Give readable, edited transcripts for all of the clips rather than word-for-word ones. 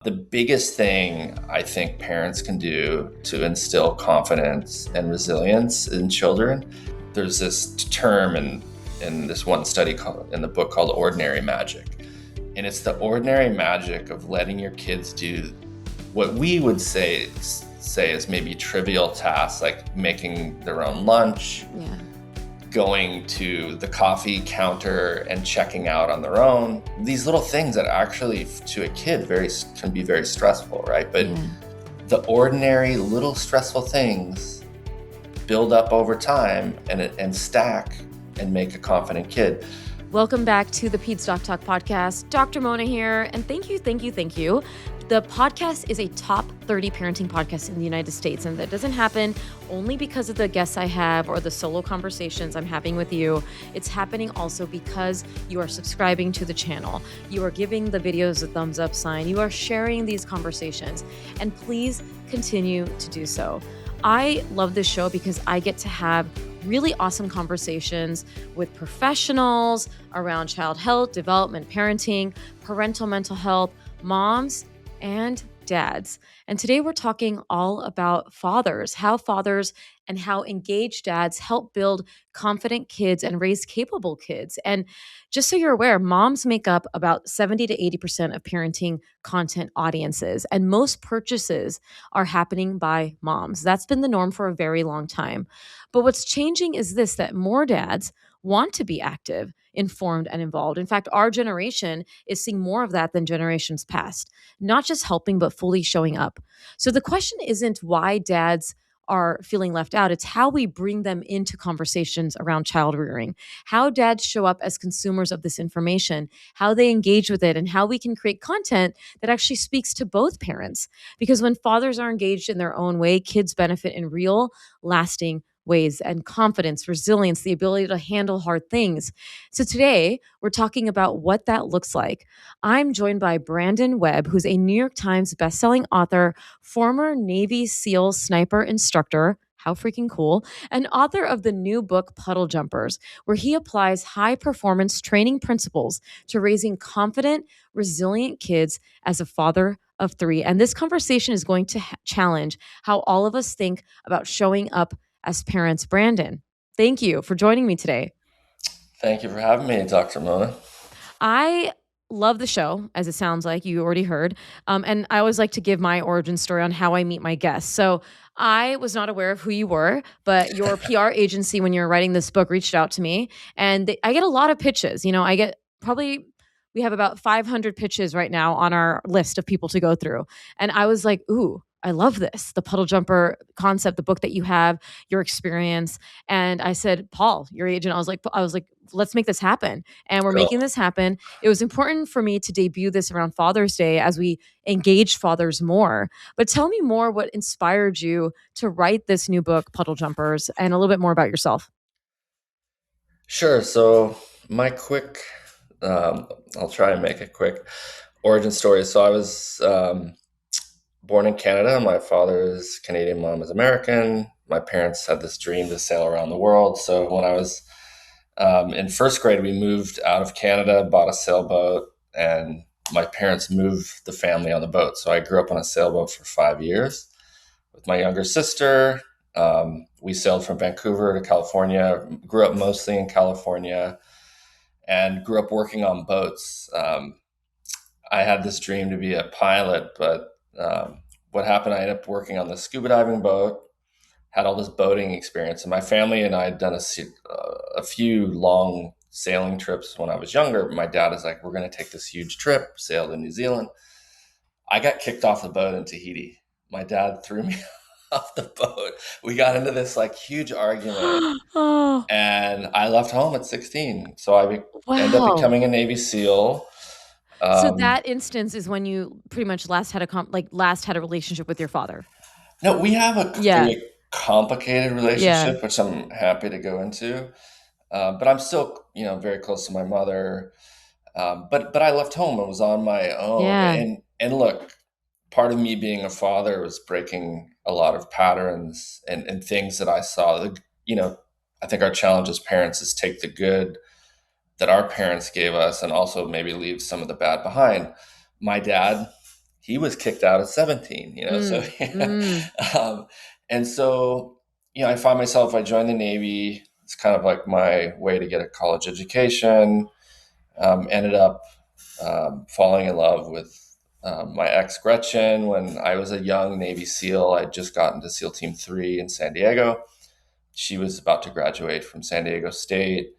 The biggest thing I think parents can do to instill confidence and resilience in children, there's this term in this one study in the book called ordinary magic. And it's the ordinary magic of letting your kids do what we would say is maybe trivial tasks, like making their own lunch, going to the coffee counter and checking out on their own. These little things that actually to a kid can be very stressful, right? But the ordinary little stressful things build up over time and stack and make a confident kid. Welcome back to the Peds Doc Talk podcast. Dr. Mona here, and thank you. The podcast is a top 30 parenting podcast in the United States, and that doesn't happen only because of the guests I have or the solo conversations I'm having with you. It's happening also because you are subscribing to the channel. You are giving the videos a thumbs up sign. You are sharing these conversations, and please continue to do so. I love this show because I get to have really awesome conversations with professionals around child health, development, parenting, parental mental health, moms, and dads. And today we're talking all about fathers and how engaged dads help build confident kids and raise capable kids. And just so you're aware, moms make up about 70 to 80% of parenting content audiences, and most purchases are happening by moms. That's been the norm for a very long time. But what's changing is this, that more dads want to be active, informed, and involved. In fact, our generation is seeing more of that than generations past, not just helping, but fully showing up. So the question isn't why dads are feeling left out. It's how we bring them into conversations around child rearing, how dads show up as consumers of this information, how they engage with it, and how we can create content that actually speaks to both parents. Because when fathers are engaged in their own way, kids benefit in real, lasting ways, and confidence, resilience, the ability to handle hard things. So today we're talking about what that looks like. I'm joined by Brandon Webb, who's a New York Times bestselling author, former Navy SEAL sniper instructor, how freaking cool, and author of the new book, Puddle Jumpers, where he applies high performance training principles to raising confident, resilient kids as a father of three. And this conversation is going to challenge how all of us think about showing up as parents. Brandon, thank you for joining me today. Thank you for having me, Dr. Mona. I love the show, as it sounds like you already heard. And I always like to give my origin story on how I meet my guests. So I was not aware of who you were, but your PR agency, when you were writing this book, reached out to me. And I get a lot of pitches. We have about 500 pitches right now on our list of people to go through. And I was like, ooh, I love this, the puddle jumper concept, the book that you have, your experience. And I said, Paul, your agent, I was like, let's make this happen. And we're making this happen. It was important for me to debut this around Father's Day as we engage fathers more. But tell me more what inspired you to write this new book, Puddle Jumpers, and a little bit more about yourself. Sure. So my quick, I'll try and make it quick, origin story. So I was born in Canada. My father is Canadian, mom is American. My parents had this dream to sail around the world. So when I was in first grade, we moved out of Canada, bought a sailboat, and my parents moved the family on the boat. So I grew up on a sailboat for 5 years with my younger sister. We sailed from Vancouver to California, grew up mostly in California, and grew up working on boats. I had this dream to be a pilot, but what happened, I ended up working on the scuba diving boat, had all this boating experience. And my family and I had done a few long sailing trips when I was younger. My dad is like, we're going to take this huge trip, sail to New Zealand. I got kicked off the boat in Tahiti. My dad threw me off the boat. We got into this huge argument and I left home at 16. So I ended up becoming a Navy SEAL. So that instance is when you pretty much last had a relationship with your father. No, we have a very complicated relationship, which I'm happy to go into. But I'm still, very close to my mother. But I left home and was on my own. Yeah. And look, part of me being a father was breaking a lot of patterns and things that I saw. I think our challenge as parents is take the good that our parents gave us and also maybe leave some of the bad behind. My dad, he was kicked out at 17, so Mm, mm, um, and so, I find myself, I joined the Navy. It's kind of like my way to get a college education. Ended up falling in love with my ex Gretchen when I was a young Navy SEAL. I'd just gotten to SEAL Team 3 in San Diego. She was about to graduate from San Diego State.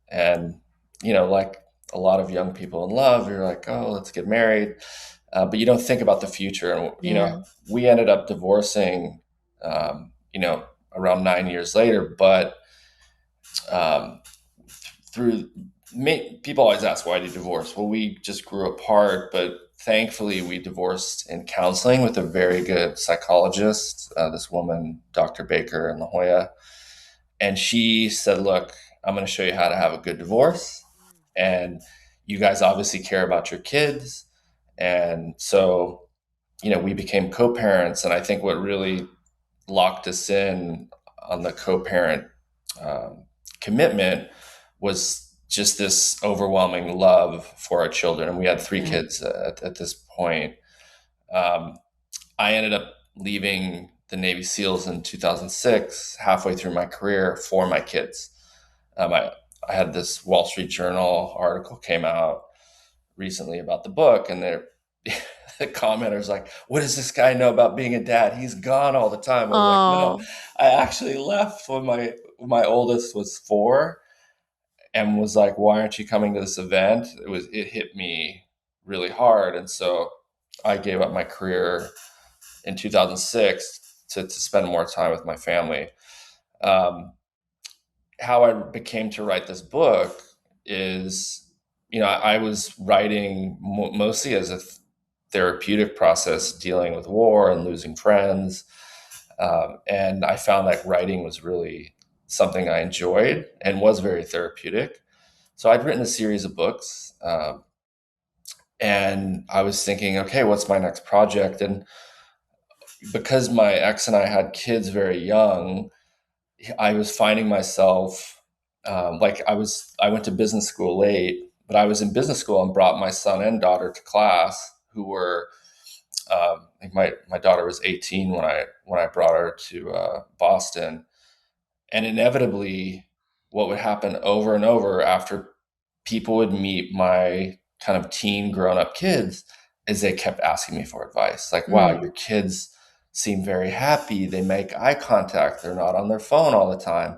And, like a lot of young people in love, you're like, oh, let's get married. But you don't think about the future. And, yeah. we ended up divorcing, around 9 years later. But um, through people always ask, why did you divorce? Well, we just grew apart, but thankfully we divorced in counseling with a very good psychologist, this woman, Dr. Baker in La Jolla. And she said, look, I'm going to show you how to have a good divorce. And you guys obviously care about your kids. And so, we became co-parents. And I think what really locked us in on the co-parent um, commitment was just this overwhelming love for our children. And we had three Yeah. kids at this point. Um, I ended up leaving the Navy SEALs in 2006, halfway through my career, for my kids. I had this Wall Street Journal article came out recently about the book, and the commenter's like, "What does this guy know about being a dad? He's gone all the time." I was like, "No, Oh, I actually left when my oldest was 4, and was like, why aren't you coming to this event?" It hit me really hard, and so I gave up my career in 2006 to spend more time with my family. Um, how I became to write this book is, I was writing mostly as a therapeutic process, dealing with war and losing friends. And I found that writing was really something I enjoyed and was very therapeutic. So I'd written a series of books, and I was thinking, okay, what's my next project? And because my ex and I had kids very young, I was finding myself, like I went to business school late, but I was in business school and brought my son and daughter to class, who were, I think my daughter was 18 when I brought her to Boston. And inevitably, what would happen over and over after people would meet my kind of teen grown up kids is they kept asking me for advice. Like, wow, mm, your kids seem very happy. They make eye contact. They're not on their phone all the time.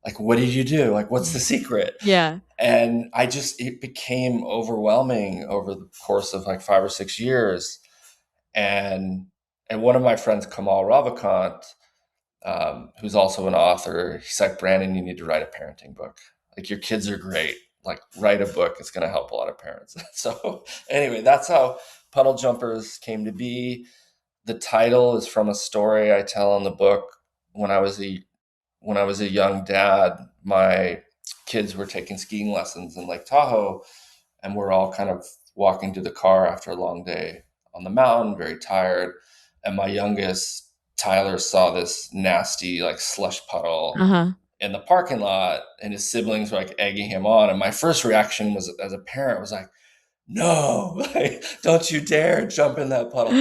Like, what did you do? Like, what's the secret? yeah. And it became overwhelming over the course of like 5 or 6 years. And, and one of my friends, Kamal Ravikant, who's also an author, he's like, Brandon, you need to write a parenting book. Like, your kids are great. Like, write a book. It's going to help a lot of parents. So anyway, that's how Puddle Jumpers came to be. The title is from a story I tell in the book. When I was a young dad, my kids were taking skiing lessons in Lake Tahoe, and we're all kind of walking to the car after a long day on the mountain, very tired. And my youngest, Tyler, saw this nasty like slush puddle Uh-huh. in the parking lot, and his siblings were like egging him on. And my first reaction was, as a parent, was like, no, like, don't you dare jump in that puddle.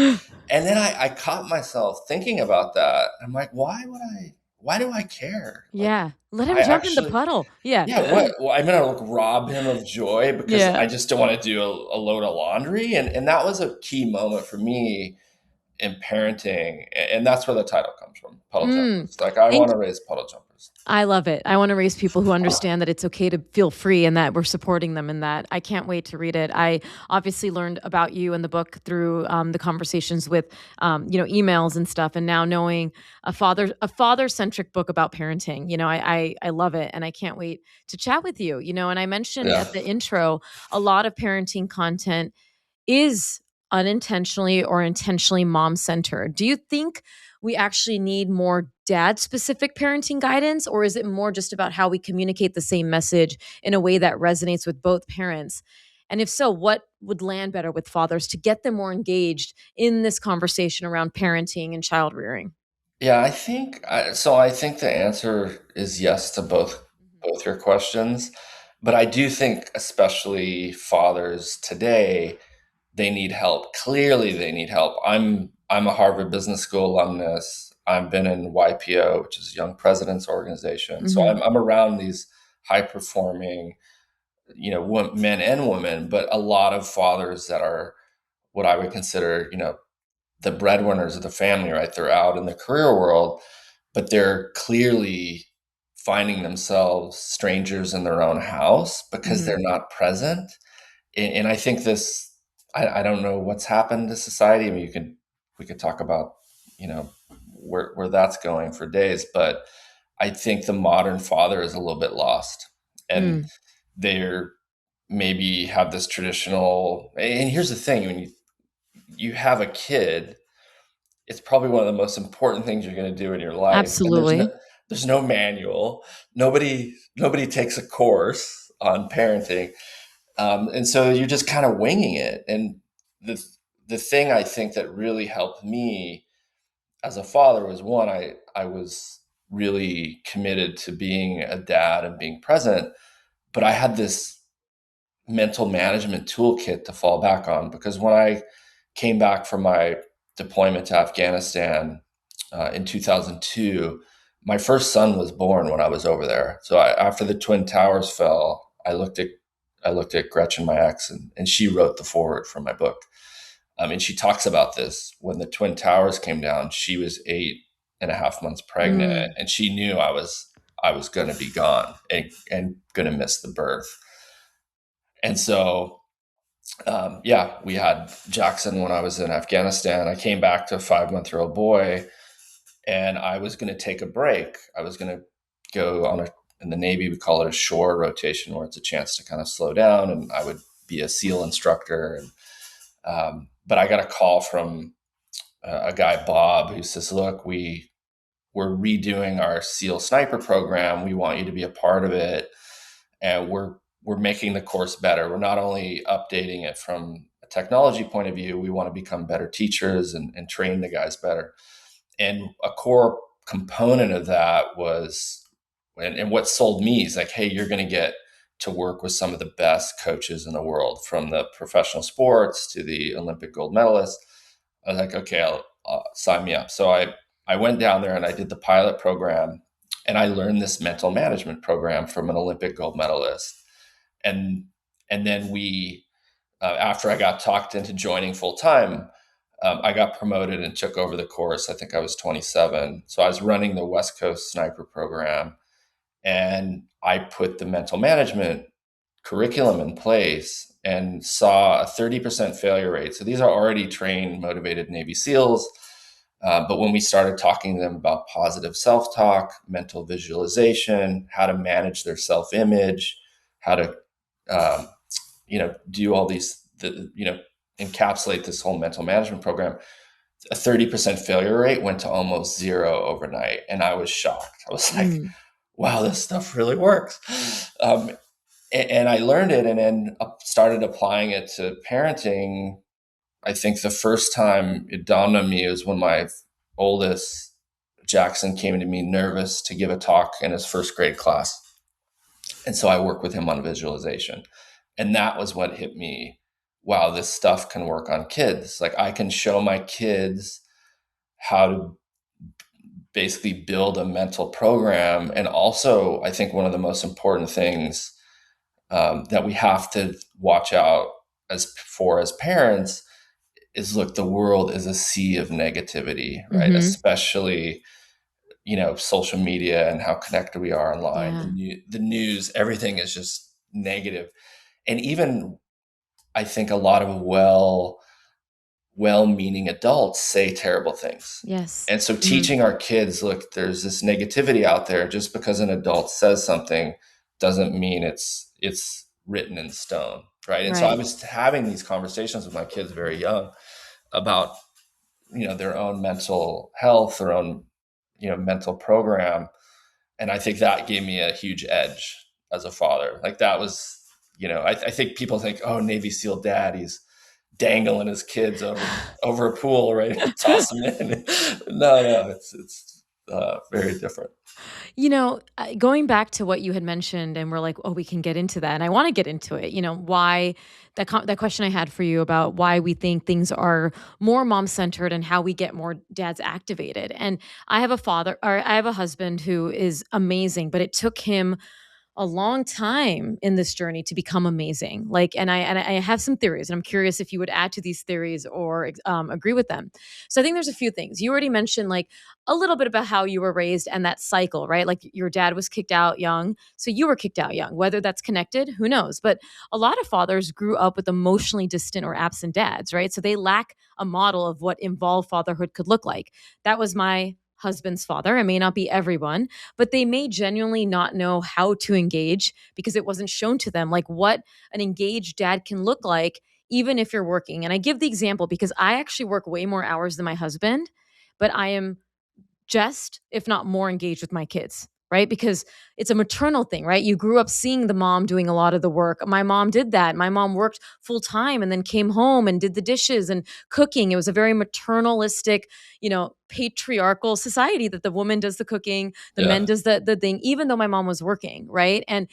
And then I caught myself thinking about that. I'm like, why do I care? Like, Yeah. Let him I jump in the actually, puddle. Yeah. yeah, what? Well, I'm gonna like rob him of joy because Yeah. I just don't want to do a load of laundry, and that was a key moment for me in parenting, and that's where the title comes from, Puddle Mm. Jumpers. Like, I Thank want to raise puddle jumpers. I love it. I want to raise people who understand that it's okay to feel free and that we're supporting them in that. I can't wait to read it. I obviously learned about you and the book through the conversations with, emails and stuff. And now knowing a father centric book about parenting, I love it, and I can't wait to chat with you. And I mentioned Yeah, at the intro, a lot of parenting content is unintentionally or intentionally mom centered. Do you think we actually need more dad specific parenting guidance, or is it more just about how we communicate the same message in a way that resonates with both parents? And if so, what would land better with fathers to get them more engaged in this conversation around parenting and child rearing? yeah. I think the answer is yes to both your questions, but I do think, especially fathers today, they need help. Clearly they need help. I'm a Harvard Business School alumnus. I've been in YPO, which is Young Presidents Organization. So Mm-hmm. I'm around these high performing, men and women, but a lot of fathers that are what I would consider, the breadwinners of the family, right? They're out in the career world, but they're clearly finding themselves strangers in their own house because Mm-hmm. they're not present. And I think this, I don't know what's happened to society. I mean, we could talk about, you know, where that's going for days, but I think the modern father is a little bit lost, and Mm. they're maybe have this traditional. And here's the thing: when you have a kid, it's probably one of the most important things you're going to do in your life, and Absolutely. there's no manual. Nobody takes a course on parenting, and so you're just kind of winging it. And the the thing I think that really helped me as a father was, one, I was really committed to being a dad and being present, but I had this mental management toolkit to fall back on, because when I came back from my deployment to Afghanistan in 2002, my first son was born when I was over there. So after the Twin Towers fell, I looked at Gretchen, my ex, and she wrote the foreword for my book. And she talks about this. When the Twin Towers came down, she was 8.5 months pregnant, Mm. and she knew I was going to be gone and going to miss the birth. And so, yeah, we had Jackson when I was in Afghanistan. I came back to a 5-month-old boy, and I was going to take a break. I was going to go on in the Navy, we call it a shore rotation, where it's a chance to kind of slow down, and I would be a SEAL instructor. And but I got a call from a guy, Bob, who says, "Look, we're redoing our SEAL sniper program. We want you to be a part of it, and we're making the course better. We're not only updating it from a technology point of view. We want to become better teachers and train the guys better." And a core component of that was, and what sold me is like, hey, you're going to get to work with some of the best coaches in the world, from the professional sports to the Olympic gold medalists. I was like, okay, I'll sign me up. So I went down there and I did the pilot program, and I learned this mental management program from an Olympic gold medalist. And and then after I got talked into joining full time, I got promoted and took over the course. I think I was 27. So I was running the West Coast Sniper program, and I put the mental management curriculum in place and saw a 30% failure rate. So these are already trained, motivated Navy SEALs. But when we started talking to them about positive self talk, mental visualization, how to manage their self image, how to, um, do all encapsulate this whole mental management program, a 30% failure rate went to almost zero overnight. And I was shocked. I was like, Mm. wow, this stuff really works. And I learned it, and then started applying it to parenting. I think the first time it dawned on me was when my oldest, Jackson, came to me nervous to give a talk in his first grade class. And so I worked with him on visualization. And that was what hit me. Wow, this stuff can work on kids. Like, I can show my kids how to basically build a mental program. And also, I think one of the most important things that we have to watch out as parents is, look, the world is a sea of negativity, right? Mm-hmm. Especially, social media and how connected we are online. Yeah. The news, everything is just negative. And even, I think, a lot of well-meaning adults say terrible things. Yes. And so Mm-hmm. teaching our kids, look, there's this negativity out there. Just because an adult says something doesn't mean it's written in stone, right? And so I Right. was having these conversations with my kids very young about, their own mental health, their own, mental program. And I think that gave me a huge edge as a father. Like, that was, I think people think, oh, Navy SEAL dad, he's dangling his kids over a pool, right? Toss them in. No, it's very different. Going back to what you had mentioned, and we're like, oh, we can get into that, and I want to get into it. Why that question I had for you about why we think things are more mom centered and how we get more dads activated. And I have a husband who is amazing, but it took him a long time in this journey to become amazing. And I have some theories, and I'm curious if you would add to these theories or agree with them. So I think there's a few things you already mentioned, like a little bit about how you were raised and that cycle, right? Like your dad was kicked out young, so you were kicked out young. Whether that's connected, who knows? But a lot of fathers grew up with emotionally distant or absent dads, right? So they lack a model of what involved fatherhood could look like. That was my husband's father. It may not be everyone, but they may genuinely not know how to engage because it wasn't shown to them, like what an engaged dad can look like, even if you're working. And I give the example because I actually work way more hours than my husband, but I am just, if not more, engaged with my kids, right? Because it's a maternal thing, right? You grew up seeing the mom doing a lot of the work. My mom did that. My mom worked full time and then came home and did the dishes and cooking. It was a very maternalistic, patriarchal society that the woman does the cooking, the Yeah, men does the thing, even though my mom was working, right? And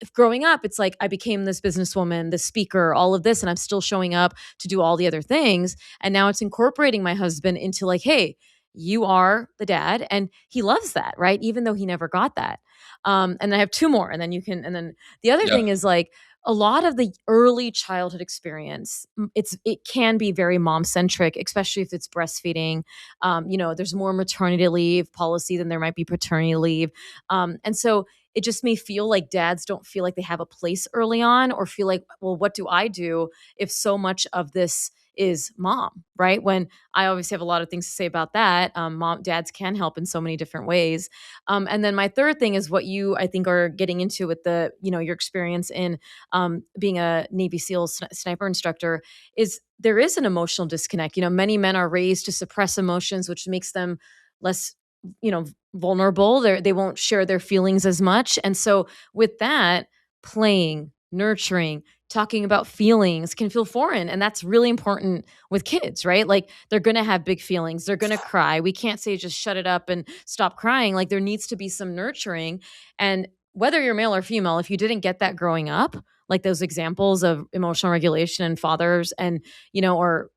if growing up, it's like I became this businesswoman, this speaker, all of this, and I'm still showing up to do all the other things. And now it's incorporating my husband into like, hey, you are the dad. And he loves that, right? Even though he never got that. And I have two more, and then and then the other yeah, thing is like a lot of the early childhood experience, it can be very mom centric, especially if it's breastfeeding. There's more maternity leave policy than there might be paternity leave. And so it just may feel like dads don't feel like they have a place early on or feel like, well, what do I do if so much of this is mom, right? When I obviously have a lot of things to say about that. Dads can help in so many different ways. And then my third thing is what you, I think, are getting into with your experience in being a Navy SEAL sniper instructor is there is an emotional disconnect. Many men are raised to suppress emotions, which makes them less, vulnerable. They won't share their feelings as much. And so with that, playing, nurturing, talking about feelings can feel foreign. And that's really important with kids, right? Like they're going to have big feelings. They're going to cry. We can't say just shut it up and stop crying. Like there needs to be some nurturing. And whether you're male or female, if you didn't get that growing up, like those examples of emotional regulation and fathers and, or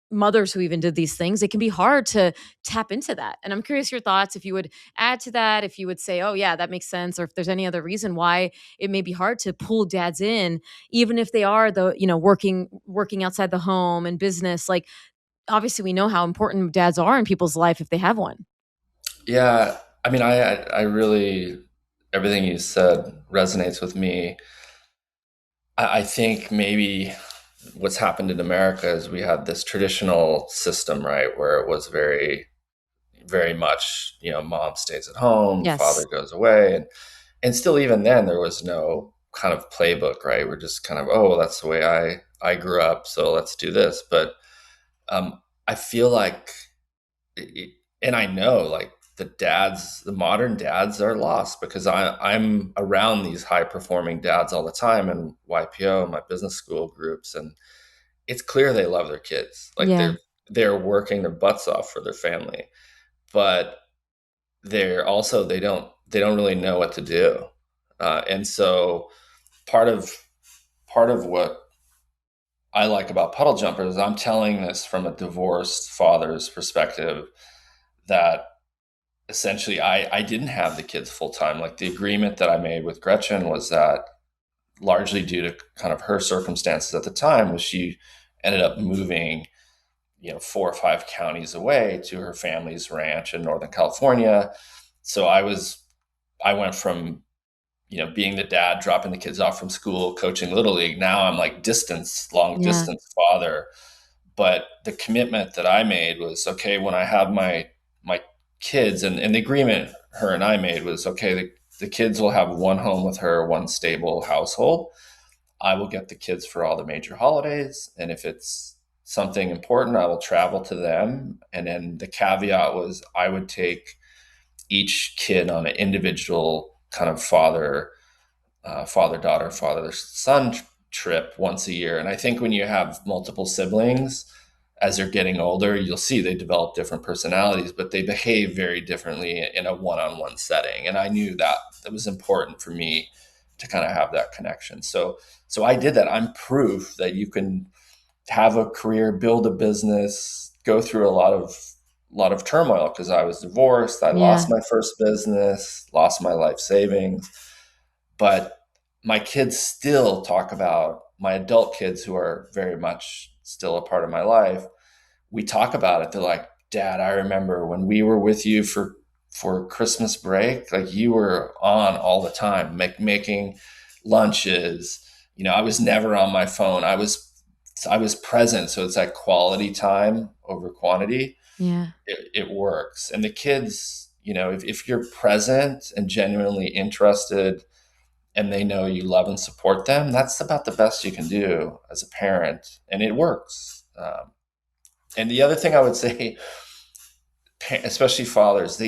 mothers who even did these things, it can be hard to tap into that. And I'm curious your thoughts, if you would add to that, if you would say, oh, yeah, that makes sense, or if there's any other reason why it may be hard to pull dads in, even if they are working outside the home and business. Like, obviously, we know how important dads are in people's life if they have one. yeah. I mean, I really everything you said resonates with me. I think maybe what's happened in America is we had this traditional system, right, where it was very much, mom stays at home, father Yes. goes away, and still even then there was no kind of playbook, right? We're just kind of, oh, well, that's the way I grew up, so let's do this. But I feel like, and I know like the modern dads are lost because I'm around these high performing dads all the time in YPO, my business school groups, and it's clear they love their kids. Like Yeah. they're working their butts off for their family, but they don't really know what to do, and so part of part of what I like about Puddle Jumpers is I'm telling this from a divorced father's perspective that essentially I didn't have the kids full time. Like the agreement that I made with Gretchen was that largely due to kind of her circumstances at the time was she ended up moving 4 or 5 counties away to her family's ranch in Northern California. So I went from being the dad dropping the kids off from school, coaching little league. Now I'm like long Yeah. distance father. But the commitment that I made was, okay, when I have my kids, and the agreement her and I made was, okay, the kids will have one home with her, one stable household. I will get the kids for all the major holidays, and if it's something important, I will travel to them. And then the caveat was I would take each kid on an individual kind of father daughter, father son trip once a year. And I think when you have multiple siblings, as they're getting older, you'll see they develop different personalities, but they behave very differently in a one-on-one setting. And I knew that it was important for me to kind of have that connection. So I did that. I'm proof that you can have a career, build a business, go through a lot of turmoil, because I was divorced, I lost Yeah. my first business, lost my life savings, but my kids still talk about, my adult kids who are very much still a part of my life, we talk about it. They're like, Dad, I remember when we were with you for Christmas break, like you were on all the time, making lunches. I was never on my phone. I was present. So it's like quality time over quantity. Yeah. It works. And the kids, if you're present and genuinely interested, and they know you love and support them, that's about the best you can do as a parent, and it works. And the other thing I would say, especially fathers,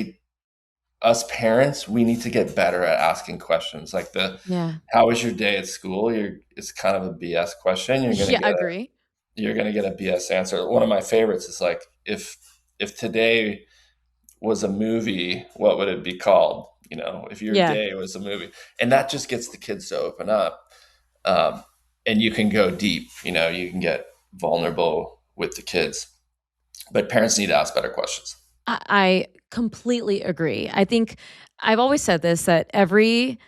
us parents, we need to get better at asking questions. Like Yeah. how was your day at school? It's kind of a BS question. You're gonna Yeah, get a agree. you're gonna get a BS answer. One of my favorites is like, if today was a movie, what would it be called? If your Yeah. day was a movie, and that just gets the kids to open up, um, and you can go deep. You can get vulnerable with the kids, but parents need to ask better questions. I completely agree. I think I've always said this, that every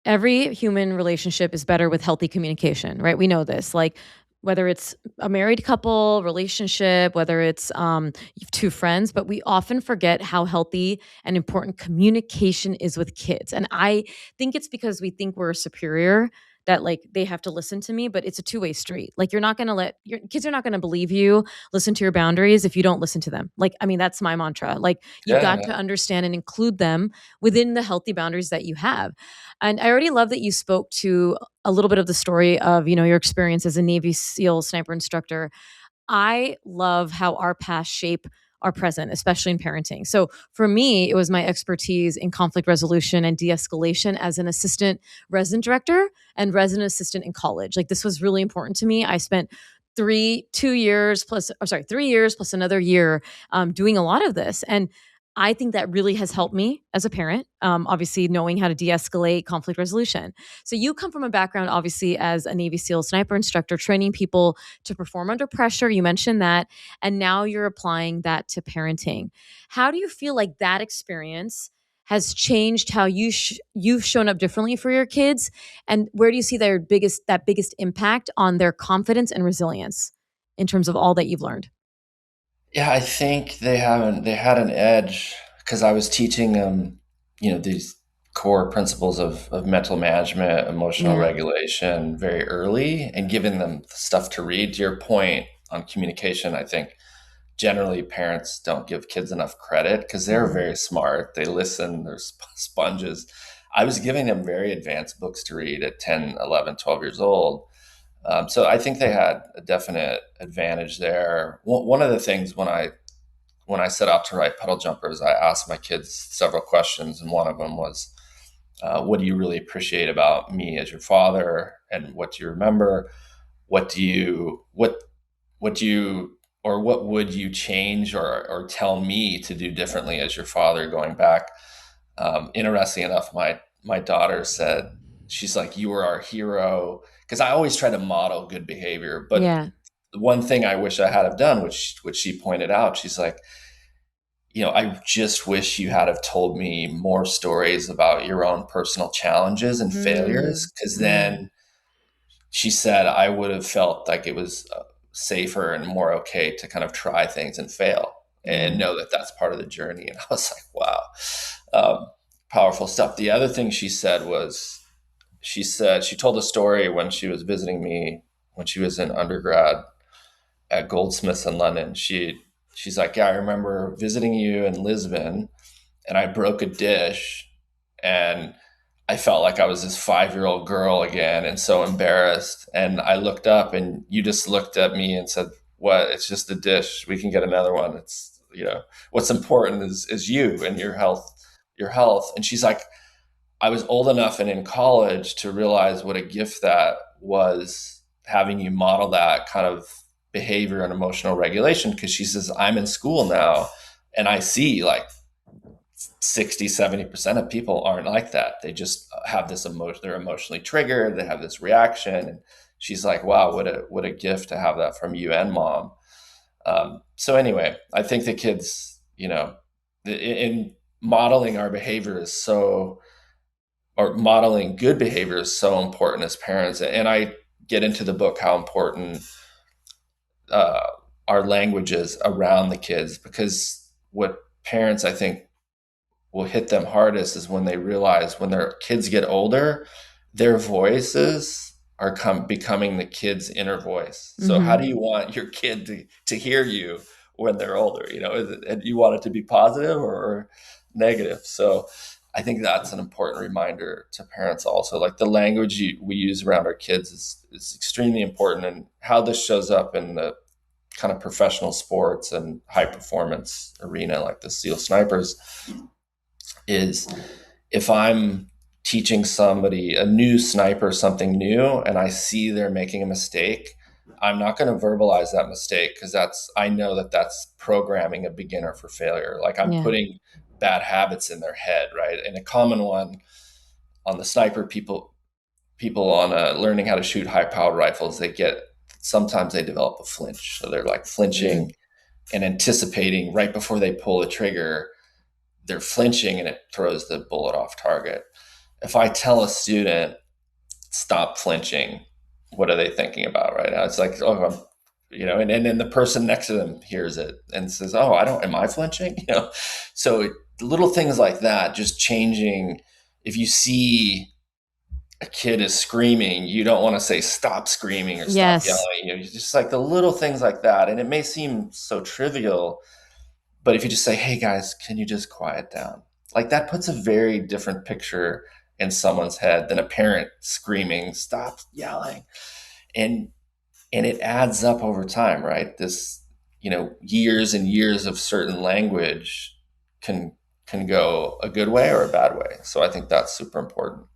human relationship is better with healthy communication, right? We know this. Like whether it's a married couple relationship, whether it's you have two friends, but we often forget how healthy and important communication is with kids. And I think it's because we think we're superior, that like they have to listen to me, but it's a two-way street. Like you're not going to let your kids are not going to believe you, listen to your boundaries if you don't listen to them. Like I mean that's my mantra. Like you've Yeah, got yeah. to understand and include them within the healthy boundaries that you have. And I already love that you spoke to a little bit of the story of, your experience as a Navy SEAL sniper instructor. I love how our past shape our present, especially in parenting. So for me, it was my expertise in conflict resolution and de-escalation as an assistant resident director and resident assistant in college. Like this was really important to me. I spent 2 years plus, I'm sorry, 3 years plus another year doing a lot of this. And I think that really has helped me as a parent, obviously knowing how to de-escalate conflict resolution. So you come from a background, obviously, as a Navy SEAL sniper instructor, training people to perform under pressure. You mentioned that. And now you're applying that to parenting. How do you feel like that experience has changed how you've shown up differently for your kids? And where do you see that biggest impact on their confidence and resilience in terms of all that you've learned? Yeah, I think they had an edge because I was teaching them, these core principles of mental management, emotional Yeah. regulation very early, and giving them stuff to read. To your point on communication, I think generally parents don't give kids enough credit because they're Mhm. very smart. They listen, they're sponges. I was giving them very advanced books to read at 10, 11, 12 years old. So I think they had a definite advantage there. One of the things when I set out to write Puddle Jumpers, I asked my kids several questions, and one of them was, "What do you really appreciate about me as your father, and what do you remember? What do you or what would you change or tell me to do differently as your father going back?" Interesting enough, my daughter said, she's like, "You were our hero," because I always try to model good behavior. But Yeah. the one thing I wish I had have done, which she pointed out, she's like, I just wish you had have told me more stories about your own personal challenges and failures, Mm, because mm, then she said I would have felt like it was safer and more okay to kind of try things and fail and yeah. know that that's part of the journey. And I was like, wow, um, powerful stuff. The other thing she said was, she told a story when she was visiting me when she was in undergrad at Goldsmiths in London. She's like, yeah, I remember visiting you in Lisbon, and I broke a dish, and I felt like I was this 5-year-old girl again and so embarrassed. And I looked up, and you just looked at me and said, "What? It's just a dish. We can get another one. What's important is you and your health." And she's like, I was old enough and in college to realize what a gift that was, having you model that kind of behavior and emotional regulation, because she says, I'm in school now and I see like 60-70% of people aren't like that. They just have this emotion, they're emotionally triggered, they have this reaction. And she's like, wow, what a gift to have that from you and mom. So anyway, I think the kids, in modeling our behavior is so, or modeling good behavior is so important as parents. And I get into the book how important uh, our language is around the kids, because what parents, I think, will hit them hardest is when they realize when their kids get older, their voices are becoming the kid's inner voice. So how do Mm-hmm. you want your kid to hear you when they're older? And you want it to be positive or negative. So I think that's an important reminder to parents also. Like the language we use around our kids is extremely important, and how this shows up in the kind of professional sports and high performance arena like the SEAL snipers is, if I'm teaching somebody, a new sniper, something new, and I see they're making a mistake, I'm not going to verbalize that mistake, because I know that that's programming a beginner for failure. Like I'm Yeah. putting bad habits in their head, right? And a common one on the sniper, people on learning how to shoot high powered rifles, sometimes they develop a flinch. So they're like Mm. flinching and anticipating right before they pull the trigger, they're flinching and it throws the bullet off target. If I tell a student, stop flinching, what are they thinking about right now? It's like, oh, and then the person next to them hears it and says, oh, am I flinching? So little things like that, just changing. If you see a kid is screaming, you don't want to say stop screaming or stop Yes. yelling. Just like the little things like that. And it may seem so trivial, but if you just say, hey guys, can you just quiet down? Like that puts a very different picture in someone's head than a parent screaming, stop yelling. And it adds up over time, right? This, years and years of certain language can go a good way or a bad way. So I think that's super important.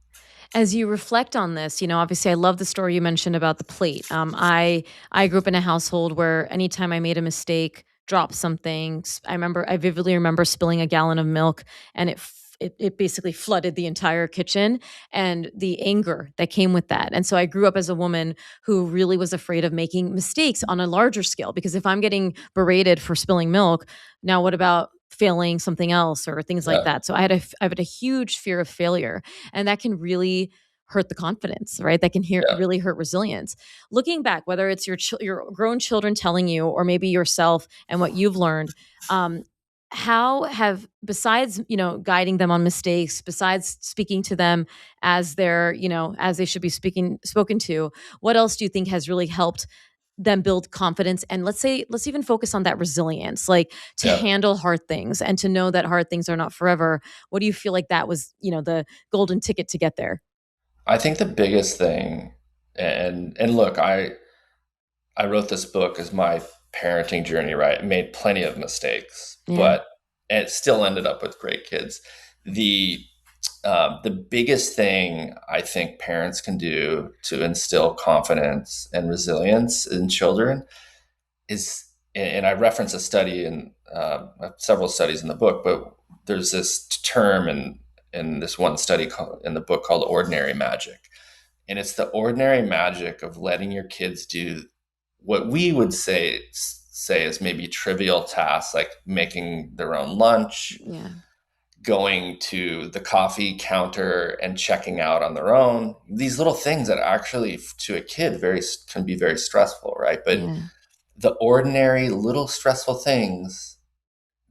As you reflect on this, obviously I love the story you mentioned about the plate. I grew up in a household where anytime I made a mistake, dropped something, I vividly remember spilling a gallon of milk, and it basically flooded the entire kitchen, and the anger that came with that. And so I grew up as a woman who really was afraid of making mistakes on a larger scale, because if I'm getting berated for spilling milk, now what about failing something else or things like Yeah. that? So I've had a huge fear of failure, and that can really hurt the confidence, right? That can Yeah. really hurt resilience. Looking back, whether it's your grown children telling you, or maybe yourself and what you've learned, um, how have, besides guiding them on mistakes, besides speaking to them as they're as they should be spoken to, what else do you think has really helped them build confidence? And let's even focus on that resilience, like to Yeah. handle hard things and to know that hard things are not forever. What do you feel like that was, the golden ticket to get there? I think the biggest thing, and look, I wrote this book as my parenting journey, right? I made plenty of mistakes, Yeah. but it still ended up with great kids. The the biggest thing I think parents can do to instill confidence and resilience in children is, and I reference a study and several studies in the book, but there's this term in this one study in the book called ordinary magic. And it's the ordinary magic of letting your kids do what we would say is maybe trivial tasks, like making their own lunch, Yeah. going to the coffee counter and checking out on their own. These little things that actually to a kid can be very stressful, right? But Yeah. the ordinary little stressful things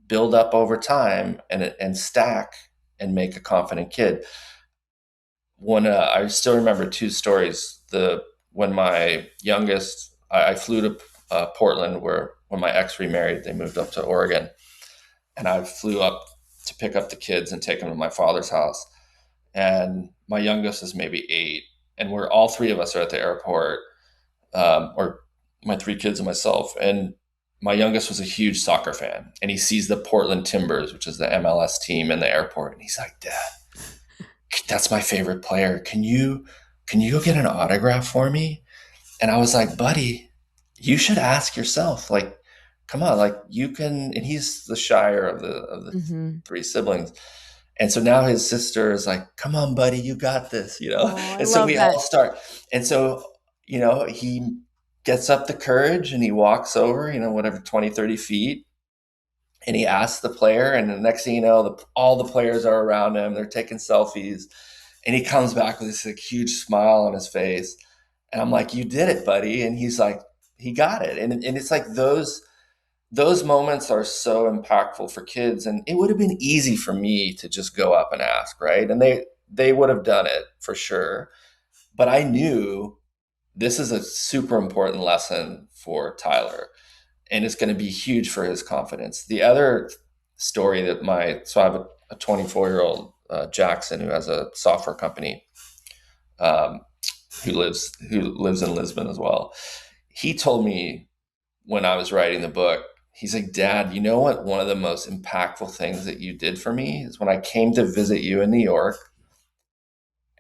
build up over time and stack and make a confident kid. I still remember two stories. When my youngest, I flew to Portland, where when my ex remarried, they moved up to Oregon, and I flew up to pick up the kids and take them to my father's house. And my youngest is maybe 8, and we're all three of us are at the airport, or my three kids and myself. And my youngest was a huge soccer fan, and he sees the Portland Timbers, which is the MLS team, in the airport, and he's like, "Dad, that's my favorite player. Can you go get an autograph for me?" And I was like, "Buddy, you should ask yourself, like, come on, like you can. And he's the shyer of the Hmm. three siblings. And so now his sister is like, come on, buddy, you got this, you know? Oh, I And so love we all that. start. And so, he gets up the courage and he walks over, whatever, 20, 30 feet. And he asks the player. And the next thing you know, all the players are around him. They're taking selfies. And he comes back with this like, huge smile on his face. And I'm like, you did it, buddy. And he's like, he got it. And it's like those moments are so impactful for kids, and it would have been easy for me to just go up and ask, right? And they would have done it for sure, but I knew this is a super important lesson for Tyler, and it's going to be huge for his confidence. The other story that I have a 24-year-old Jackson who has a software company, um, who lives in Lisbon as well. He told me when I was writing the book, he's like, Dad, you know what? One of the most impactful things that you did for me is when I came to visit you in New York,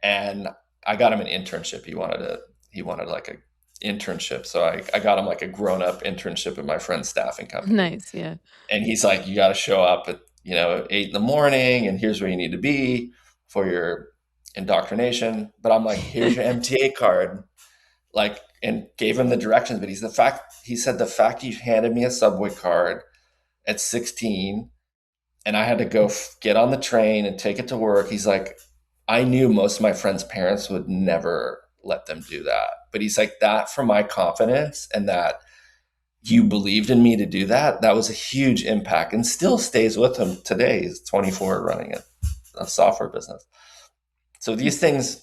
and I got him an internship. He wanted like a internship. So I got him like a grown up internship at my friend's staffing company. Nice. Yeah. And he's like, you got to show up at, 8 in the morning, and here's where you need to be for your indoctrination. But I'm like, here's your MTA card, like, and gave him the directions. But he said the fact you handed me a subway card at 16 and I had to go get on the train and take it to work. He's like, I knew most of my friends' parents would never let them do that. But he's like, that for my confidence and that you believed in me to do that, that was a huge impact and still stays with him today. He's 24 running a software business. So these things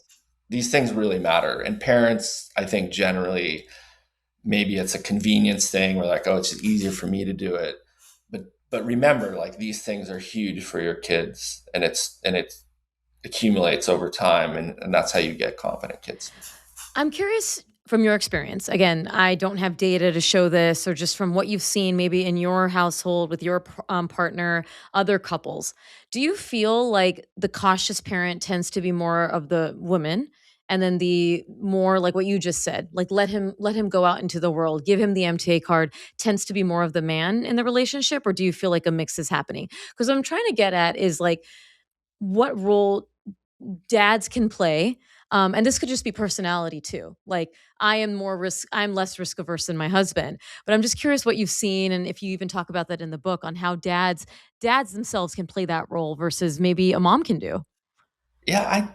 really matter. And parents, I think generally, maybe it's a convenience thing where like, oh, it's just easier for me to do it. But remember, like these things are huge for your kids, and it accumulates over time, and that's how you get confident kids. I'm curious from your experience. Again, I don't have data to show this, or just from what you've seen, maybe in your household with your partner, other couples. Do you feel like the cautious parent tends to be more of the woman, and then the more like what you just said, like let him go out into the world, give him the MTA card, tends to be more of the man in the relationship, or do you feel like a mix is happening? Because what I'm trying to get at is like what role dads can play. And this could just be personality too. Like I'm less risk averse than my husband. But I'm just curious what you've seen, and if you even talk about that in the book on how dads themselves can play that role versus maybe a mom can do. Yeah,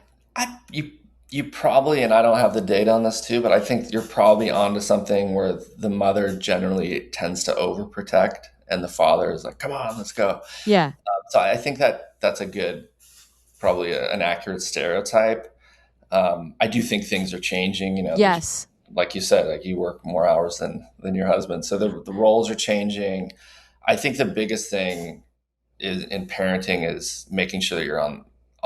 you probably, and I don't have the data on this too, but I think you're probably onto something where the mother generally tends to overprotect, and the father is like, "Come on, let's go." Yeah. So I think that's a good, probably an accurate stereotype. I do think things are changing. There's, Yes. like you said, like you work more hours than your husband, so the roles are changing. I think the biggest thing is in parenting is making sure that you're on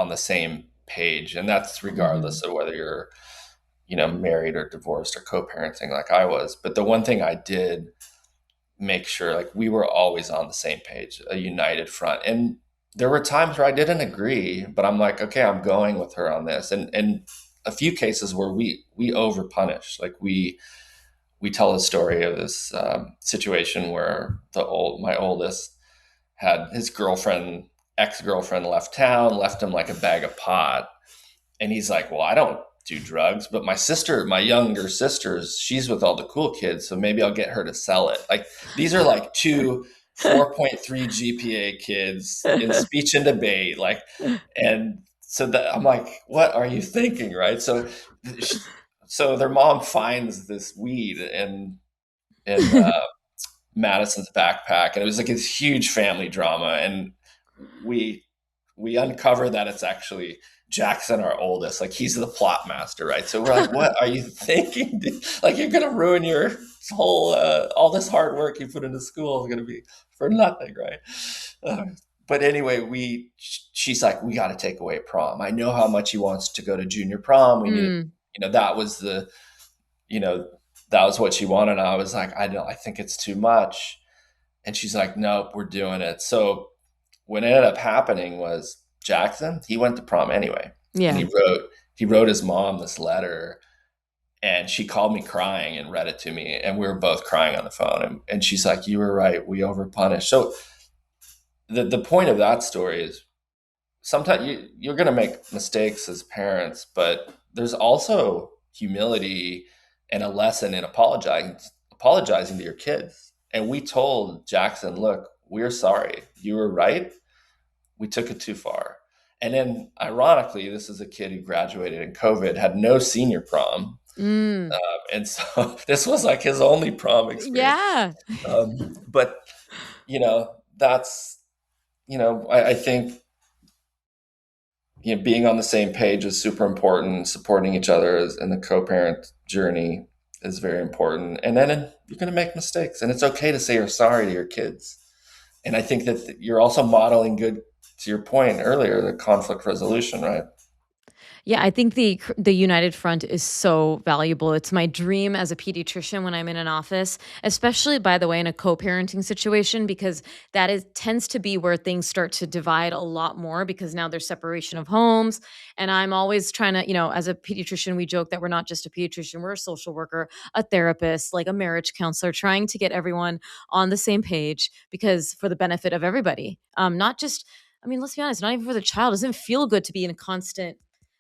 the same page, and that's Hmm. regardless of whether you're married or divorced or co-parenting like I was. But the one thing I did make sure, like, we were always on the same page, a united front. And there were times where I didn't agree, but I'm like, okay, I'm going with her on this. And a few cases where we over punish, like we tell a story of this situation where my oldest had his ex-girlfriend left town, left him like a bag of pot. And he's like, well, I don't do drugs, but my younger sister, she's with all the cool kids, so maybe I'll get her to sell it. Like, these are like two 4.3 GPA kids in speech and debate. Like, and so that I'm like, what are you thinking? Right. So their mom finds this weed in Madison's backpack, and it was like this huge family drama. And we we uncover that it's actually Jackson, our oldest. Like, he's the plot master, right? So we're like, what are you thinking? Dude? Like, you're gonna ruin your whole all this hard work you put into school is gonna be for nothing, right? Uh, but anyway, she's like, we got to take away prom. I know how much he wants to go to junior prom. We need to, Mm. that was you know, that was what she wanted. And I was like, I don't, I think it's too much. And she's like, nope, we're doing it. So what ended up happening was Jackson, he went to prom anyway. And Yeah. he wrote his mom this letter. And she called me crying and read it to me, and we were both crying on the phone. And she's like, "You were right. We overpunished." So the point of that story is sometimes you're going to make mistakes as parents, but there's also humility and a lesson in apologizing to your kids. And we told Jackson, "Look, we're sorry. You were right. We took it too far." And then, ironically, this is a kid who graduated in COVID, had no senior prom, Mm. and so this was like his only prom experience. Yeah. But that's I think being on the same page is super important. Supporting each other in the co-parent journey is very important. And then you're going to make mistakes, and it's okay to say you're sorry to your kids. And I think that you're also modeling good, to your point earlier, the conflict resolution, right? Yeah, I think the United Front is so valuable. It's my dream as a pediatrician when I'm in an office, especially by the way in a co-parenting situation, because that is tends to be where things start to divide a lot more because now there's separation of homes. And I'm always trying to, as a pediatrician, we joke that we're not just a pediatrician, we're a social worker, a therapist, like a marriage counselor, trying to get everyone on the same page because for the benefit of everybody. Not just I mean, let's be honest, not even for the child. It doesn't feel good to be in a constant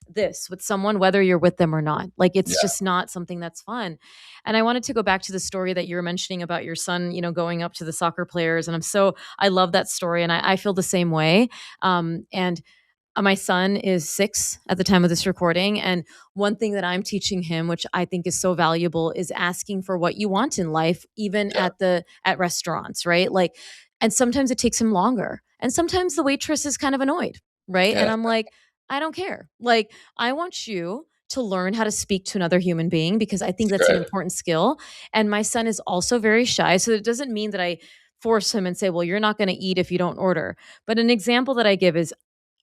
this with someone, whether you're with them or not. Like it's Yeah, just not something that's fun. And I wanted to go back to the story that you were mentioning about your son, going up to the soccer players. And I love that story. And I feel the same way. And my son is 6 at the time of this recording. And one thing that I'm teaching him, which I think is so valuable, is asking for what you want in life, even yeah, at restaurants, right? Like, and sometimes it takes him longer. And sometimes the waitress is kind of annoyed, right? And yeah. I'm like, I don't care. Like, I want you to learn how to speak to another human being because I think It's that's an great. important skill. And my son is also very shy. So it doesn't mean that I force him and say, well, you're not going to eat if you don't order. But an example that I give is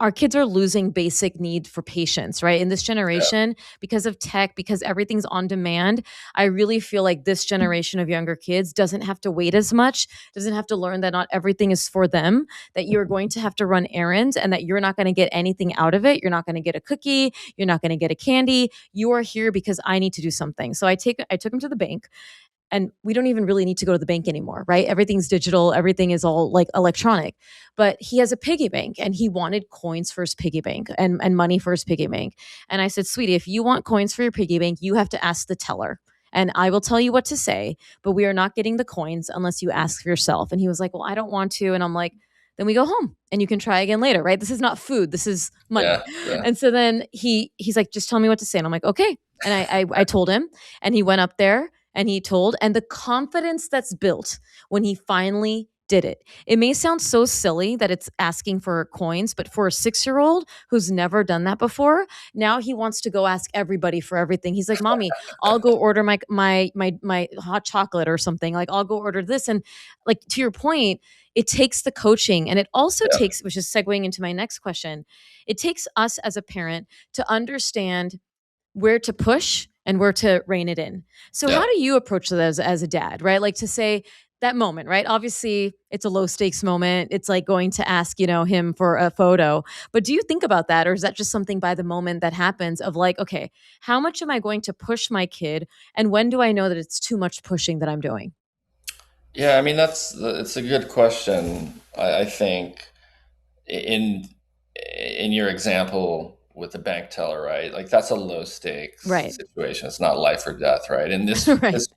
our kids are losing basic need for patience, right? In this Yeah, generation, because of tech, because everything's on demand, I really feel like this generation of younger kids doesn't have to wait as much, doesn't have to learn that not everything is for them, that you're going to have to run errands and that you're not going to get anything out of it. You're not going to get a cookie, you're not going to get a candy. You are here because I need to do something. So I took him to the bank and we don't even really need to go to the bank anymore, right? Everything's digital, everything is all like electronic. But he has a piggy bank and he wanted coins for his piggy bank and money for his piggy bank. And I said, sweetie, if you want coins for your piggy bank, you have to ask the teller. And I will tell you what to say, but we are not getting the coins unless you ask for yourself. And he was like, well, I don't want to. And I'm like, then we go home and you can try again later, right? This is not food. This is money. yeah, yeah, And so then he's like, just tell me what to say. And I'm like, okay. And I told him and he went up there and he told, and the confidence that's built when he finally did it. It may sound so silly that it's asking for coins, but for a 6-year-old who's never done that before, now he wants to go ask everybody for everything. He's like, "Mommy, I'll go order my hot chocolate or something. Like I'll go order this." And like to your point, it takes the coaching and it also yeah, takes, which is segueing into my next question, it takes us as a parent to understand where to push and where to rein it in. So how yeah. do you approach that as a dad, right? Like to say that moment, right? Obviously, it's a low stakes moment. It's like going to ask, him for a photo. But do you think about that or is that just something by the moment that happens of like, okay, how much am I going to push my kid and when do I know that it's too much pushing that I'm doing? Yeah, I mean it's a good question. I think in in your example with the bank teller, right? Like that's a low stakes Right. situation. It's not life or death, right? And Right. this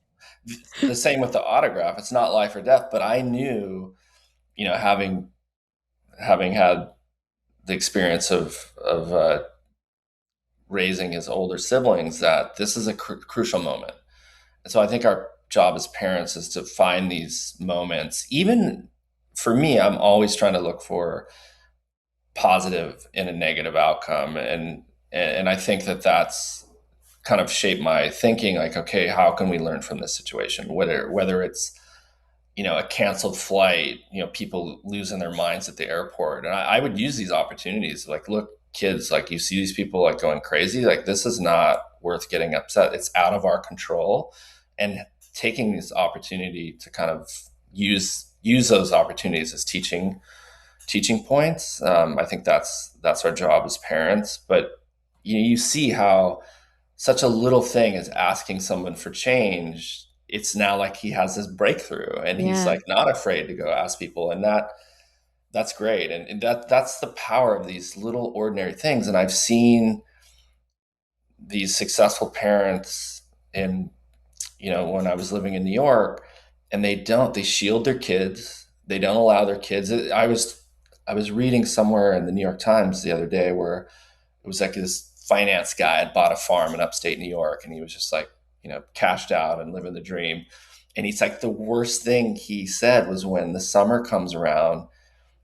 the same with the autograph. It's not life or death, but I knew, having had the experience of raising his older siblings, that this is a crucial moment. And so I think our job as parents is to find these moments. Even for me, I'm always trying to look for positive in a negative outcome, and I think that that's kind of shaped my thinking. Like, okay, how can we learn from this situation? Whether it's a canceled flight, people losing their minds at the airport, and I would use these opportunities. Like, look, kids, like you see these people like going crazy. Like this is not worth getting upset. It's out of our control, and taking this opportunity to kind of use those opportunities as teaching points. I think that's our job as parents. But you see how such a little thing as asking someone for change, it's now like he has this breakthrough and he's Yeah. like not afraid to go ask people. And that's great. And that's the power of these little ordinary things. And I've seen these successful parents in, when I was living in New York, and they shield their kids. They don't allow their kids. I was reading somewhere in the New York Times the other day where it was like this finance guy had bought a farm in upstate New York, and he was just like, cashed out and living the dream. And he's like, the worst thing he said was when the summer comes around,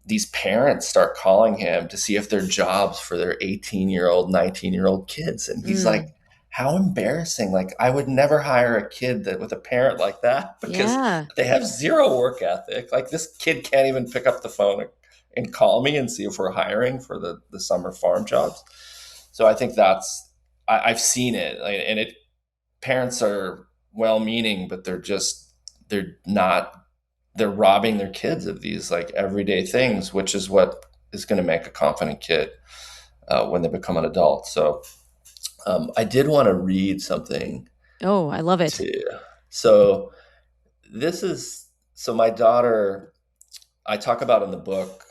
these parents start calling him to see if there are jobs for their 18-year-old, 19-year-old kids. And he's like, Mm. how embarrassing. Like, I would never hire a kid that with a parent like that because Yeah. they have zero work ethic. Like, this kid can't even pick up the phone and call me and see if we're hiring for the summer farm jobs. So I think I've seen it. Like, and parents are well meaning, but they're not, they're robbing their kids of these like everyday things, which is what is going to make a confident kid when they become an adult. So I did want to read something Oh, I love it. to you. So this is so my daughter. I talk about in the book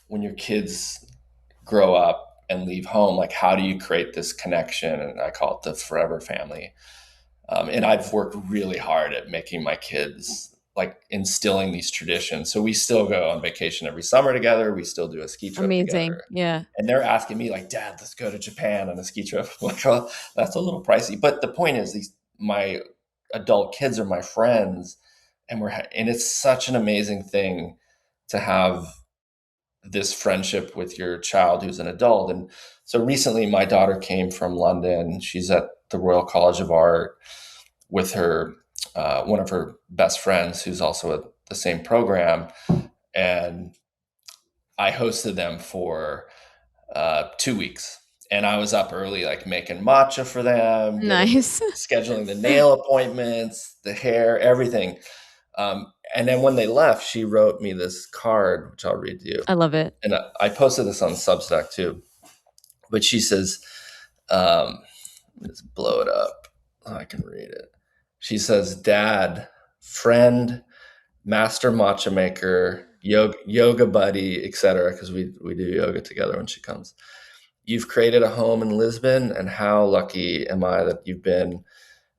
when your kids grow up and leave home, like how do you create this connection? And I call it the forever family. And I've worked really hard at making my kids like instilling these traditions. So we still go on vacation every summer together. We still do a ski trip Amazing. together. Yeah. And they're asking me like, Dad, let's go to Japan on a ski trip. I'm like, well, that's a little pricey. But the point is, my adult kids are my friends, and it's such an amazing thing to have this friendship with your child who's an adult. And so recently, my daughter came from London. She's at the Royal College of Art with her one of her best friends who's also at the same program, and I hosted them for 2 weeks. And I was up early, like making matcha for them, Nice. scheduling the nail appointments, the hair, everything. And then when they left, she wrote me this card, which I'll read to you. I love it. And I posted this on Substack too. But she says, um, let's blow it up. Oh, I can read it. She says, Dad, friend, master matcha maker, yoga buddy, etc. Because we do yoga together when she comes. You've created a home in Lisbon, and how lucky am I that you've been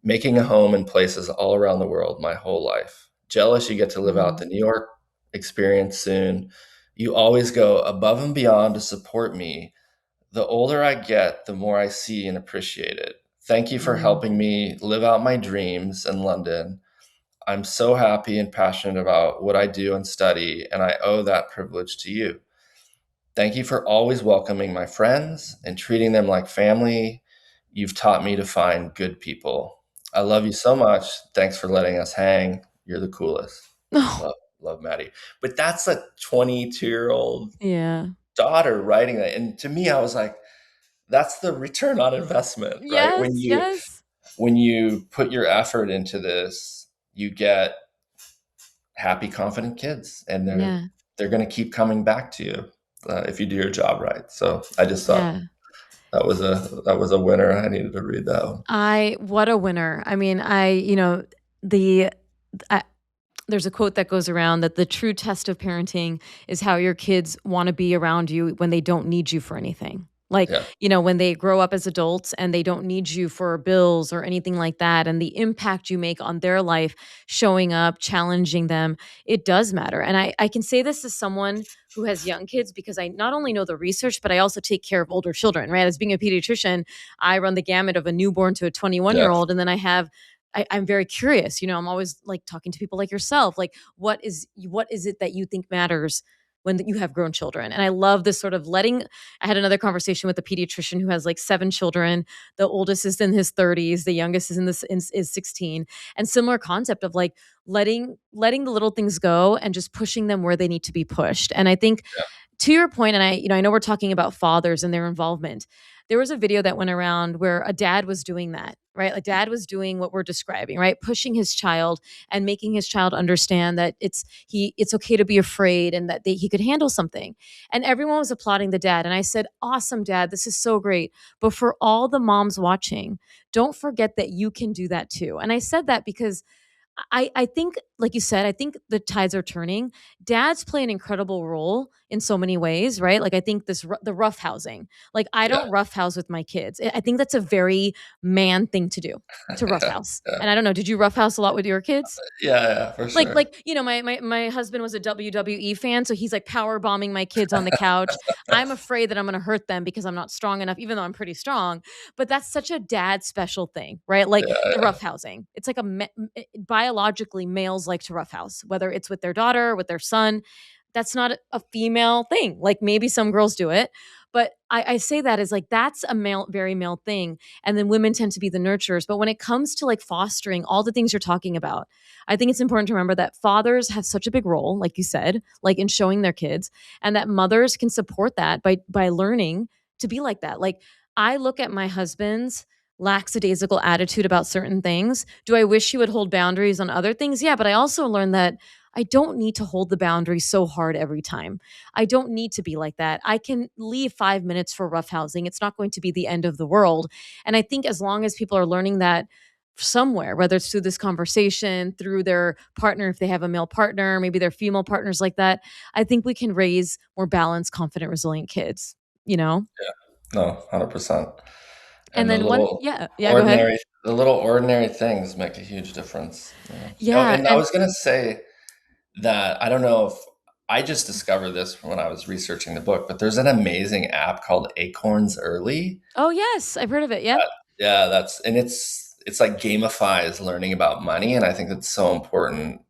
making a home in places all around the world my whole life. Jealous you get to live out Mm. the New York experience soon. You always go above and beyond to support me. The older I get, the more I see and appreciate it. Thank you for Mm. helping me live out my dreams in London. I'm so happy and passionate about what I do and study, and I owe that privilege to you. Thank you for always welcoming my friends and treating them like family. You've taught me to find good people. I love you so much. Thanks for letting us hang. You're the coolest. Oh, Love, love Maddie. But that's a 22-year-old yeah. daughter writing that. And to me, I was like, that's the return on investment, right? When Yes, you yes. when you put your effort into this, you get happy, confident kids, and Yeah. they're going to keep coming back to you if you do your job right. So I just thought Yeah. that was a winner. I needed to read that one. What a winner. I mean, the I, there's a quote that goes around that the true test of parenting is how your kids want to be around you when they don't need you for anything. Like, Yeah, when they grow up as adults and they don't need you for bills or anything like that, and the impact you make on their life, showing up, challenging them, it does matter. And I can say this as someone who has young kids because I not only know the research, but I also take care of older children, right? As being a pediatrician, I run the gamut of a newborn to a 21-year yeah, old. And then I'm very curious. I'm always like talking to people like yourself. Like, what is it that you think matters when you have grown children? And I love this sort of letting. I had another conversation with a pediatrician who has like 7 children. The oldest is in his 30s. The youngest is 16. And similar concept of like letting the little things go and just pushing them where they need to be pushed. And I think yeah, to your point, and I know we're talking about fathers and their involvement. There was a video that went around where a dad was doing that right? Like dad was doing what we're describing, right? Pushing his child and making his child understand that it's okay to be afraid and that he could handle something. And everyone was applauding the dad. And I said, "Awesome, dad. This is so great." But for all the moms watching, don't forget that you can do that too. And I said that because I think, like you said, I think the tides are turning. Dads play an incredible role in so many ways, right? Like I think the rough housing. Like I Yeah, don't rough house with my kids. I think that's a very man thing to do, to rough yeah, house. yeah, And I don't know, did you rough house a lot with your kids? yeah, for Like sure. like, my husband was a WWE fan, so he's, like, power bombing my kids on the couch. I'm afraid that I'm gonna hurt them because I'm not strong enough, even though I'm pretty strong, but that's such a dad special thing, right? Like, Yeah, the yeah, roughhousing. It's like biologically, males like to roughhouse, whether it's with their daughter, with their son. That's not a female thing. Like, maybe some girls do it, but I say that as, like, that's a male very male thing, and then women tend to be the nurturers, but when it comes to, like, fostering all the things you're talking about, I think it's important to remember that fathers have such a big role, like you said, like in showing their kids, and that mothers can support that by learning to be like that. Like I look at my husband's lackadaisical attitude about certain things. Do I wish he would hold boundaries on other things? Yeah, but I also learned that I don't need to hold the boundary so hard every time. I don't need to be like that. I can leave 5 minutes for roughhousing. It's not going to be the end of the world. And I think as long as people are learning that somewhere, whether it's through this conversation, through their partner, if they have a male partner, maybe their female partners like that, I think we can raise more balanced, confident, resilient kids, you know? yeah. No, 100%. And And then go ahead. ordinary, the little ordinary things make a huge difference. Yeah. Oh, Yeah. and I And was gonna say that I don't know if I just discovered this when I was researching the book, but there's an amazing app called Acorns Early. oh, yes, I've heard of it. Yep. Yeah, it's like gamifies learning about money, and I think it's so important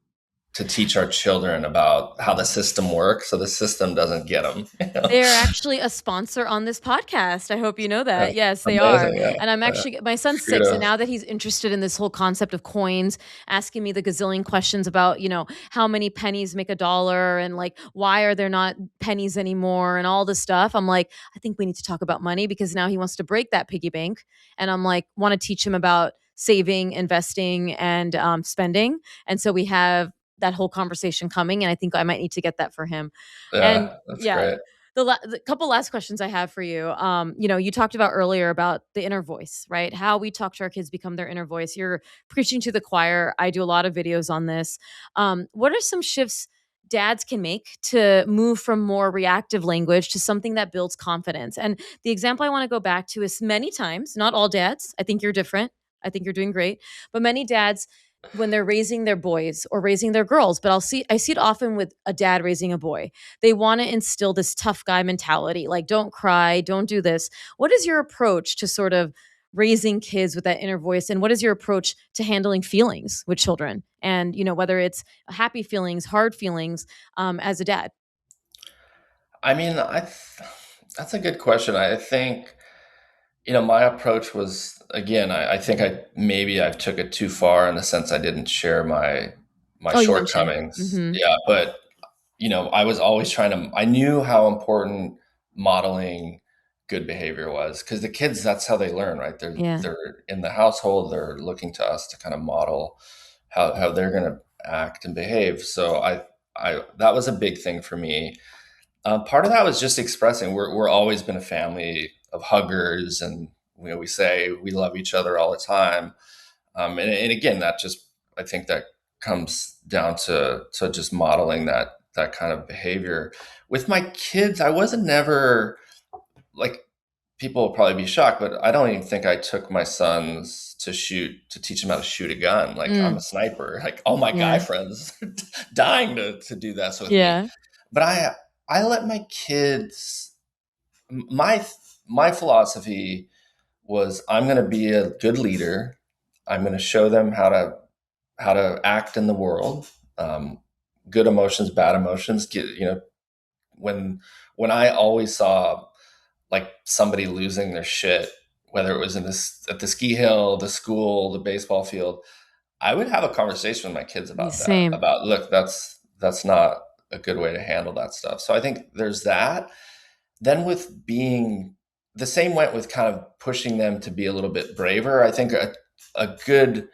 to teach our children about how the system works, so the system doesn't get them. You know? They're actually a sponsor on this podcast. I hope you know Yeah, that. Yes, they are. amazing. Yeah, And I'm yeah. actually my son's 6, and Kudos. now that he's interested in this whole concept of coins, asking me the gazillion questions about, how many pennies make a dollar and like why are there not pennies anymore and all this stuff. I'm like, I think we need to talk about money because now he wants to break that piggy bank. And I'm like, want to teach him about saving, investing, and spending. And so we have that whole conversation coming, and I think I might need to get that for him. And Yeah, that's yeah, great. the couple last questions I have for you. You talked about earlier about the inner voice, right? How we talk to our kids become their inner voice. You're preaching to the choir. I do a lot of videos on this. What are some shifts dads can make to move from more reactive language to something that builds confidence? And the example I want to go back to is many times, not all dads. I think you're different. I think you're doing great. But many dads, when they're raising their boys or raising their girls, but I see it often with a dad raising a boy, they want to instill this tough guy mentality, like don't cry, don't do this. What is your approach to sort of raising kids with that inner voice, and what is your approach to handling feelings with children, and whether it's happy feelings, hard feelings, as a dad? I mean, that's a good question. I think, my approach was, again, I think I've took it too far in the sense I didn't share my Oh, you mentioned. shortcomings. Yeah, but I was always I knew how important modeling good behavior was because the kids, that's how they learn, right? Yeah. They're in the household, they're looking to us to kind of model how they're going to act and behave. So that was a big thing for me. Part of that was just expressing we're always been a family of huggers, and we say we love each other all the time. And again, that just I think that comes down to just modeling that kind of behavior with my kids. I wasn't never like people will probably be shocked, but I don't even think I took my sons to teach them how to shoot a gun. Like I'm Mm, a sniper. Like all my guy yeah. friends are dying to do that with me. Yeah. But I let my kids my my philosophy was I'm going to be a good leader. I'm going to show them how to act in the world. Good emotions, bad emotions. When I always saw like somebody losing their shit, whether it was at the ski hill, the school, the baseball field, I would have a conversation with my kids about that. Same. About look, that's not a good way to handle that stuff. So I think there's that. Then with being the same went with kind of pushing them to be a little bit braver. I think a good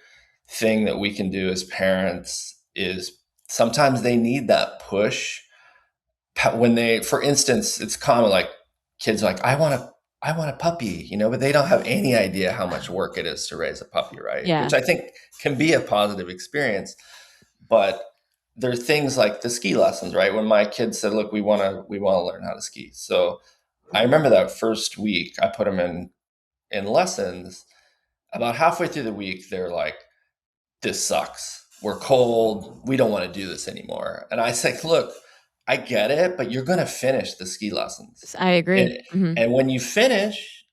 thing that we can do as parents is sometimes they need that push when they, for instance, it's common, like kids are like, I want a puppy, but they don't have any idea how much work it is to raise a puppy, right? Yeah. Which I think can be a positive experience. But there are things like the ski lessons, right? When my kids said, look, we want to learn how to ski. So I remember that first week I put them in lessons. About halfway through the week, they're like, this sucks. We're cold. We don't want to do this anymore. And I say, look, I get it, but you're going to finish the ski lessons. I agree. And, Hmm. and when you finish,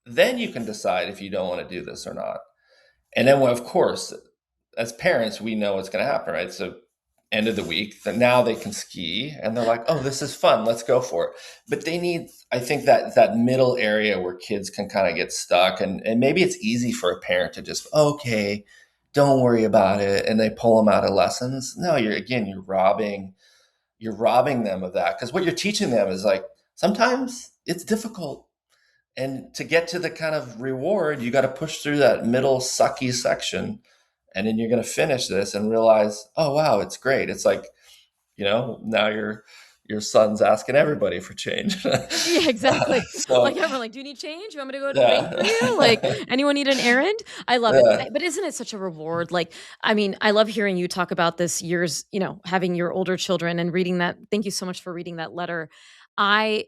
then you can decide if you don't want to do this or not. And then, of course, as parents, we know what's going to happen, right? So, end of the week, that now they can ski, and they're like, "Oh, this is fun. Let's go for it." But they need, I think, that middle area where kids can kind of get stuck, and maybe it's easy for a parent to just, okay, don't worry about it, and they pull them out of lessons. No, you're robbing them of that, because what you're teaching them is like sometimes it's difficult, and to get to the kind of reward, you got to push through that middle sucky section, and then you're going to finish this and realize, oh wow, it's great. It's like, now your son's asking everybody for change. Yeah, exactly. Like So everyone, like, do you need change? You want me to go to the bank for yeah, you? Like, anyone need an errand? I love it. yeah, But isn't it such a reward? Like, I mean, I love hearing you talk about this years, having your older children and reading that. Thank you so much for reading that letter. I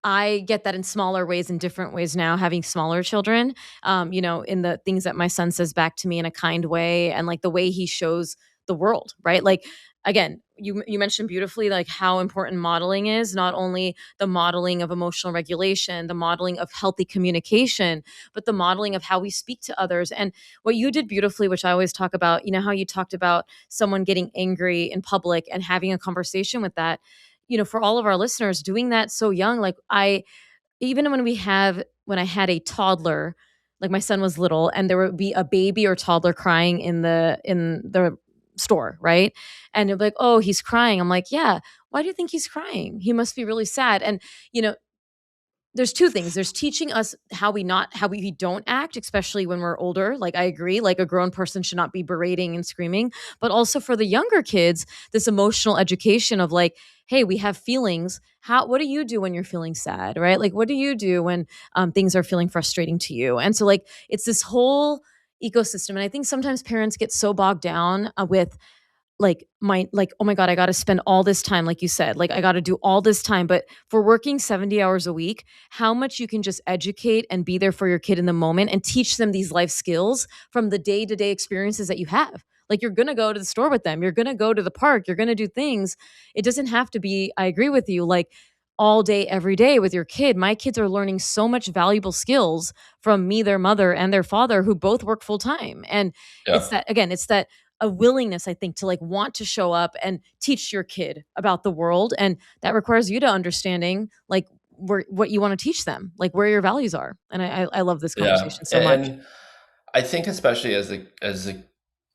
I get that in smaller ways, in different ways now, having smaller children, in the things that my son says back to me in a kind way and like the way he shows the world, right? Like, again, you mentioned beautifully like how important modeling is, not only the modeling of emotional regulation, the modeling of healthy communication, but the modeling of how we speak to others. And what you did beautifully, which I always talk about, how you talked about someone getting angry in public and having a conversation with that, for all of our listeners, doing that so young, like I even when I had a toddler, like my son was little and there would be a baby or toddler crying in the store, right? And it'd be like, "Oh, he's crying." I'm like, "Yeah, why do you think he's crying? He must be really sad." And you know, there's two things. There's teaching us how we don't act, especially when we're older. Like I agree, like a grown person should not be berating and screaming, but also for the younger kids, this emotional education of like, hey, we have feelings. What do you do when you're feeling sad, right? Like what do you do when things are feeling frustrating to you? And so like it's this whole ecosystem. And I think sometimes parents get so bogged down with like oh my god, I got to spend all this time, like you said, like I got to do all this time, but for working 70 hours a week, how much you can just educate and be there for your kid in the moment and teach them these life skills from the day-to-day experiences that you have. Like you're going to go to the store with them, you're going to go to the park, you're going to do things. It doesn't have to be, I agree with you, like all day every day with your kid. My kids are learning so much valuable skills from me, their mother, and their father, who both work full time. And it's yeah, that, again, it's that a willingness, I think, to like want to show up and teach your kid about the world. And that requires you to understanding like what you want to teach them, like where your values are. And I love this yeah. conversation so much. And I think especially as the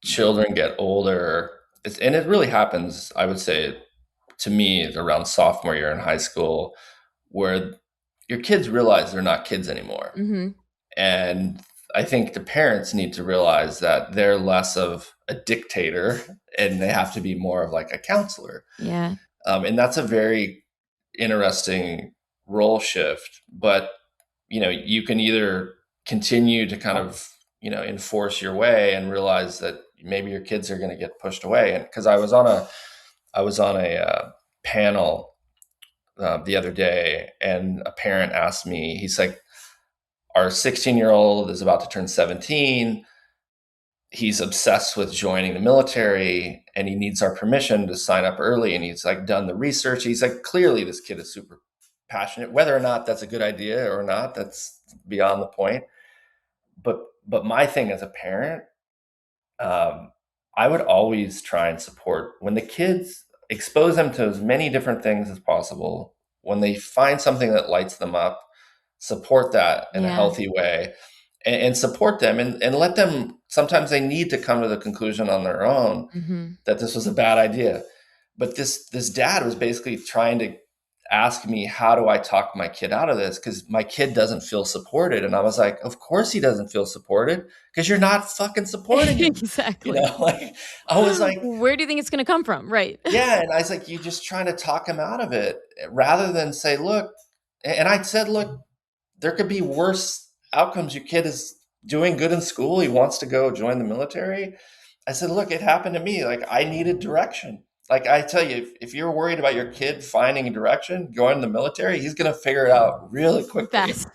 children get older, and it really happens, I would say, to me around sophomore year in high school, where your kids realize they're not kids anymore. Hmm. And I think the parents need to realize that they're less of a dictator and they have to be more of like a counselor. Yeah. And that's a very interesting role shift. But, you can either continue to kind of, enforce your way and realize that maybe your kids are going to get pushed away. And because I was on a panel the other day, and a parent asked me, he's like, our 16-year-old is about to turn 17. He's obsessed with joining the military and he needs our permission to sign up early. And he's like done the research. He's like, clearly this kid is super passionate. Whether or not that's a good idea or not, that's beyond the point. But my thing as a parent, um, I would always try and support when the kids, expose them to as many different things as possible. When they find something that lights them up, support that in a Yeah. healthy way, and support them, and let them, sometimes they need to come to the conclusion on their own Hmm. that this was a bad idea. But this dad was basically trying to ask me, how do I talk my kid out of this? Because my kid doesn't feel supported. And I was like, of course he doesn't feel supported, because you're not fucking supporting him. Exactly. Like, I was like, Where do you think it's going to come from? Right. yeah. And I was like, you're just trying to talk him out of it rather than say, look, and I said, look, there could be worse outcomes. Your kid is doing good in school. He wants to go join the military. I said, look, it happened to me. Like, I needed direction. Like, I tell you, if you're worried about your kid finding a direction, going in the military, he's going to figure it out really quickly. Fast.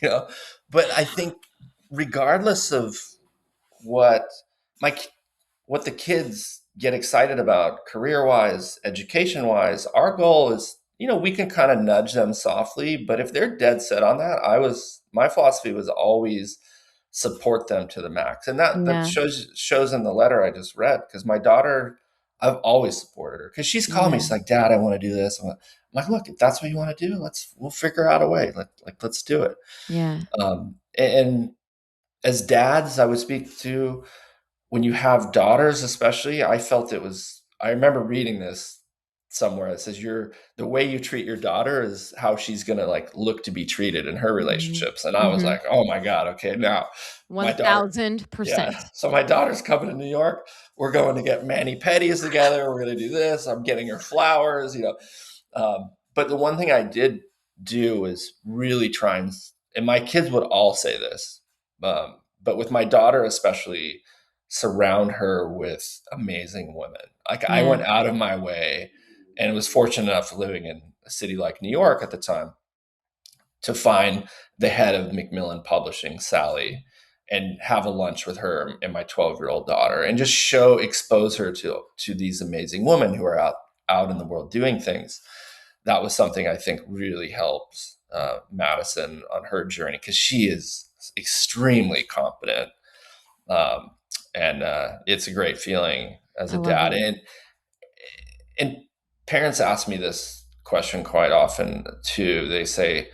you know, but I think regardless of what my what the kids get excited about career wise, education wise, our goal is, we can kind of nudge them softly, but if they're dead set on that, my philosophy was always support them to the max. And that Yeah. shows in the letter I just read, because my daughter, I've always supported her, because she's calling me. Yeah. She's like, Dad, I want to do this. I'm like, look, if that's what you want to do, we'll figure out a way. Let's do it. Yeah. And as dads, I would speak to, when you have daughters, especially, I remember reading this somewhere. It says the way you treat your daughter is how she's going to like look to be treated in her Mhm. relationships. And I was Mhm. like, oh my God. Okay. Now my daughter, yeah. 1000%. So my daughter's coming to New York. We're going to get mani pedis together. We're going to do this. I'm getting her flowers. But the one thing I did do is really try and my kids would all say this, but with my daughter especially, surround her with amazing women. Like, I Yeah. went out of my way, and was fortunate enough living in a city like New York at the time to find the head of Macmillan Publishing, Sally, and have a lunch with her and my 12-year-old daughter, and just expose her to these amazing women who are out in the world doing things. That was something I think really helped Madison on her journey, because she is extremely competent. Um, and it's a great feeling as I a love dad. it. And parents ask me this question quite often too. They say,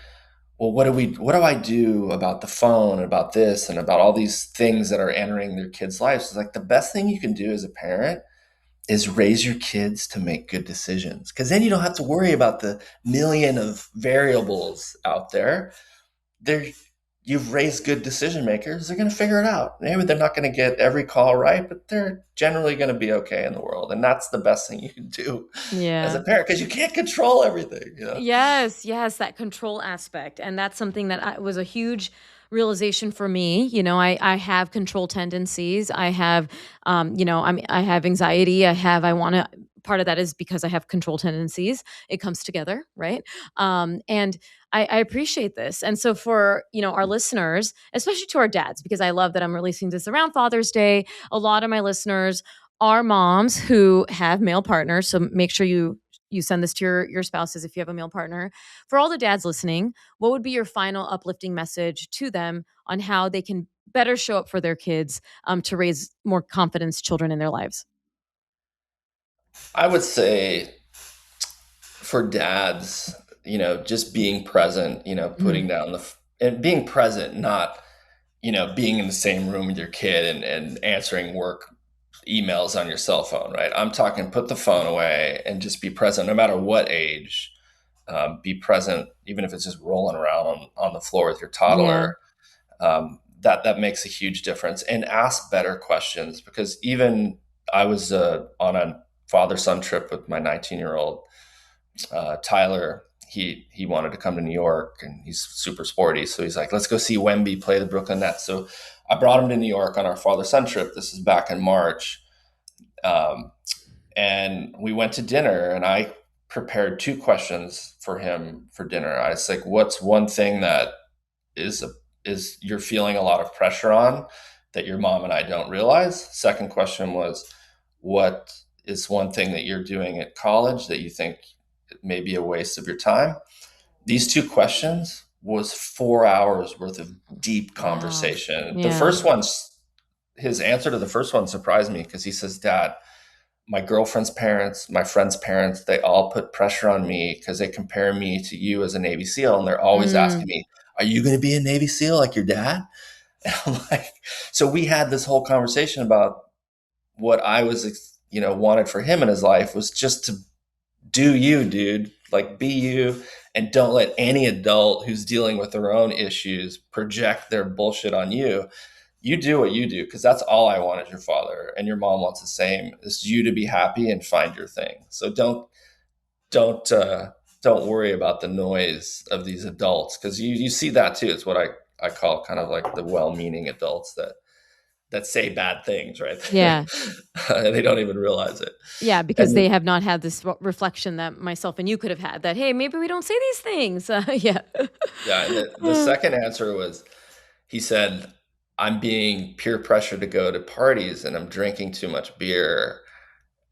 well, what do I do about the phone, about this, and about all these things that are entering their kids' lives? It's like, the best thing you can do as a parent is raise your kids to make good decisions, because then you don't have to worry about the million of variables out there. They're You've raised good decision makers. They're going to figure it out. Maybe they're not going to get every call right, but they're generally going to be okay in the world. And that's the best thing you can do as a Yeah. parent, because you can't control everything. Yes, yes, that control aspect. And that's something that was a huge realization for me. I have control tendencies. I have, I have anxiety. I want to, part of that is because I have control tendencies. It comes together, right? And I appreciate this. And so for, our listeners, especially to our dads, because I love that I'm releasing this around Father's Day. A lot of my listeners are moms who have male partners. So make sure you send this to your spouses if you have a male partner. For all the dads listening, what would be your final uplifting message to them on how they can better show up for their kids, to raise more confidence children in their lives? I would say for dads, just being present, Mhm. putting down and being present, not, being in the same room with your kid and answering work emails on your cell phone, right? I'm talking, put the phone away and just be present, no matter what age. Be present, even if it's just rolling around on the floor with your Yeah. toddler. That makes a huge difference. And ask better questions, because even I was on a father son trip with my 19-year-old Tyler. He wanted to come to New York, and he's super sporty, so he's like, let's go see Wemby play the Brooklyn Nets. So I brought him to New York on our father son trip. This is back in March. Um, and we went to dinner, and I prepared two questions for him for dinner. I was like, what's one thing that is a, is you're feeling a lot of pressure on that your mom and I don't realize? Second question was, what is one thing that you're doing at college that you think may be a waste of your time? These two questions was 4 hours worth of deep Wow. conversation. Yeah. His answer to the first one surprised me, because he says, Dad, my girlfriend's parents, my friend's parents, they all put pressure on me because they compare me to you as a Navy SEAL. And they're always asking Mm, me, are you going to be a Navy SEAL like your dad? And I'm like, so we had this whole conversation about what I was, wanted for him in his life was just to do you, dude. Like, be you, and don't let any adult who's dealing with their own issues project their bullshit on you. You do what you do, because that's all I want as your father, and your mom wants the same, is you to be happy and find your thing. So don't don't worry about the noise of these adults, because you see that too. It's what I call kind of like the well-meaning adults that say bad things, right? Yeah. They don't even realize it. Yeah, because they And have not had this reflection that myself and you could have had, that, hey, maybe we don't say these things. Yeah. yeah, and the second answer was, he said, I'm being peer pressured to go to parties and I'm drinking too much beer.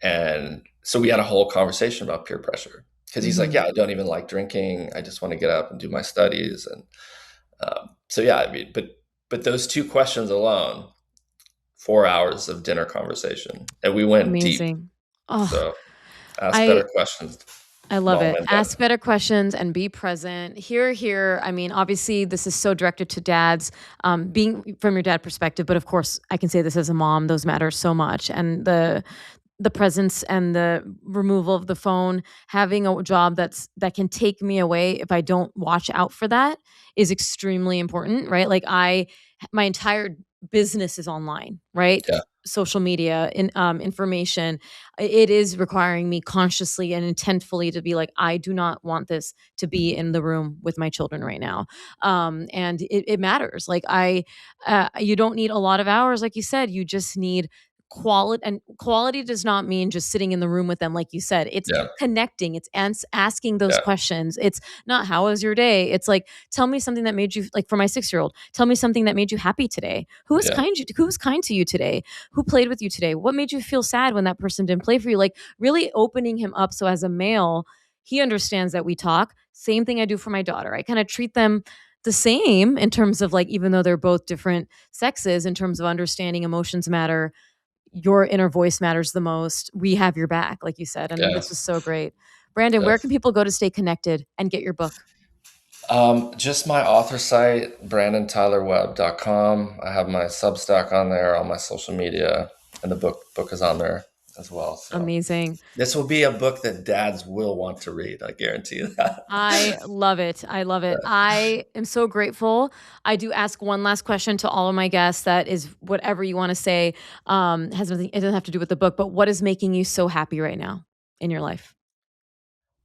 And so we had a whole conversation about peer pressure, because he's like, Hmm. yeah, I don't even like drinking. I just want to get up and do my studies. And so, yeah, I mean, but those two questions alone, 4 hours of dinner conversation, and we went deep. Amazing. Oh, So ask I better questions, I love mom it. and dad. Ask better questions and be present. Here. I mean, obviously, this is so directed to dads, being from your dad perspective, but of course, I can say this as a mom. Those matter so much, and the presence and the removal of the phone, having a job that can take me away if I don't watch out for that, is extremely important, right? Like, my entire business is online, right? Yeah, Social media, information. It is requiring me consciously and intentfully to be like, I do not want this to be in the room with my children right now. And it matters. Like, you don't need a lot of hours, like you said. You just need quality, and quality does not mean just sitting in the room with them, like you said. It's yeah, connecting, it's asking those yeah, questions. It's not, how was your day? It's like, tell me something that made you, like, for my 6-year-old, tell me something that made you happy today. yeah, Who was kind to you today? Who played with you today? What made you feel sad when that person didn't play for you? Like, really opening him up, so as a male, he understands that we talk. Same thing I do for my daughter. I kind of treat them the same in terms of, like, even though they're both different sexes, in terms of understanding emotions matter, your inner voice matters the most. We have your back, like you said. And yeah. this was so great. Brandon, where Yes. can people go to stay connected and get your book? Just my author site, brandontylerwebb.com. I have my Substack on there, all my social media, and the book is on there as well. So Amazing. this will be a book that dads will want to read. I guarantee you that. I love it. I love it. I am so grateful. I do ask one last question to all of my guests. That is, whatever you want to say. Has nothing. It doesn't have to do with the book, but what is making you so happy right now in your life?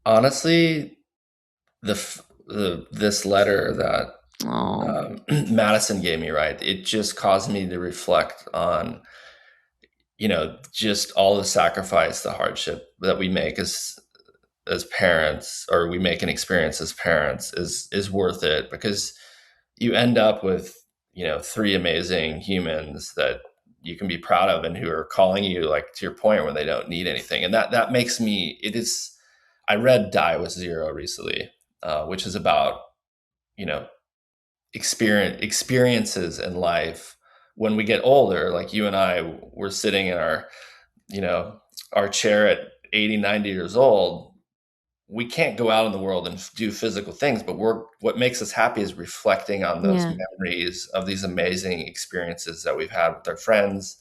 Honestly, this letter that Oh, Madison gave me, right? It just caused me to reflect on, just all the sacrifice, the hardship that we make as parents, or we make an experience as parents, is worth it, because you end up with, three amazing humans that you can be proud of, and who are calling you, like, to your point, when they don't need anything. And that makes me, it is, I read Die with Zero recently, which is about, you know experiences in life when we get older. Like, you and I were sitting in you know our chair at 80, 90 years old. We can't go out in the world and do physical things, but what makes us happy is reflecting on those yeah. memories of these amazing experiences that we've had with our friends,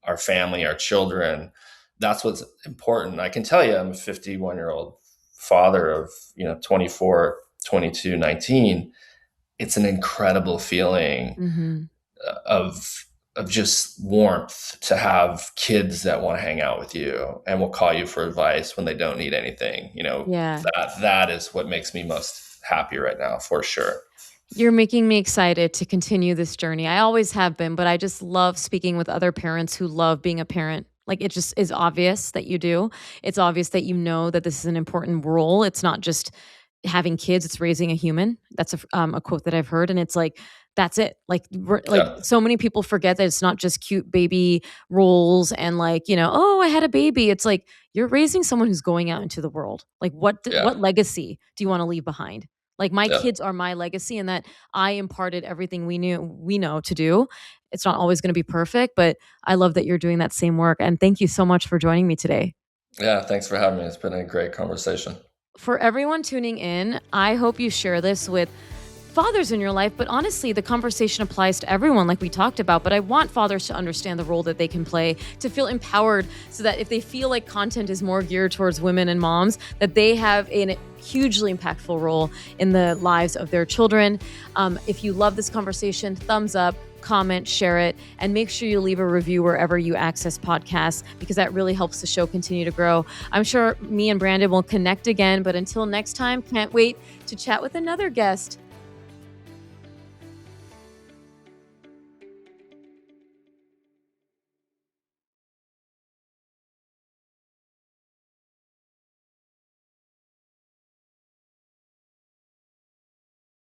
our family, our children. That's what's important. I can tell you, I'm a 51-year-old father of, 24, 22, 19. It's an incredible feeling Hmm. of just warmth to have kids that want to hang out with you and will call you for advice when they don't need anything. Yeah. That is what makes me most happy right now, for sure. You're making me excited to continue this journey. I always have been, but I just love speaking with other parents who love being a parent. Like, it just is obvious that you do. It's obvious that you know that this is an important role. It's not just having kids, it's raising a human. That's a quote that I've heard. And it's like, that's it. Like, Yeah, so many people forget that it's not just cute baby roles and, like, oh, I had a baby. It's like, you're raising someone who's going out into the world. Like, yeah, what legacy do you want to leave behind? Like, my yeah, kids are my legacy, and that I imparted everything we know to do. It's not always going to be perfect, but I love that you're doing that same work. And thank you so much for joining me today. yeah. Thanks for having me. It's been a great conversation. For everyone tuning in, I hope you share this with fathers in your life, but honestly, the conversation applies to everyone, like we talked about. But I want fathers to understand the role that they can play, to feel empowered, so that if they feel like content is more geared towards women and moms, that they have a hugely impactful role in the lives of their children. If you love this conversation, thumbs up, comment, share it, and make sure you leave a review wherever you access podcasts, because that really helps the show continue to grow. I'm sure me and Brandon will connect again, but until next time, can't wait to chat with another guest.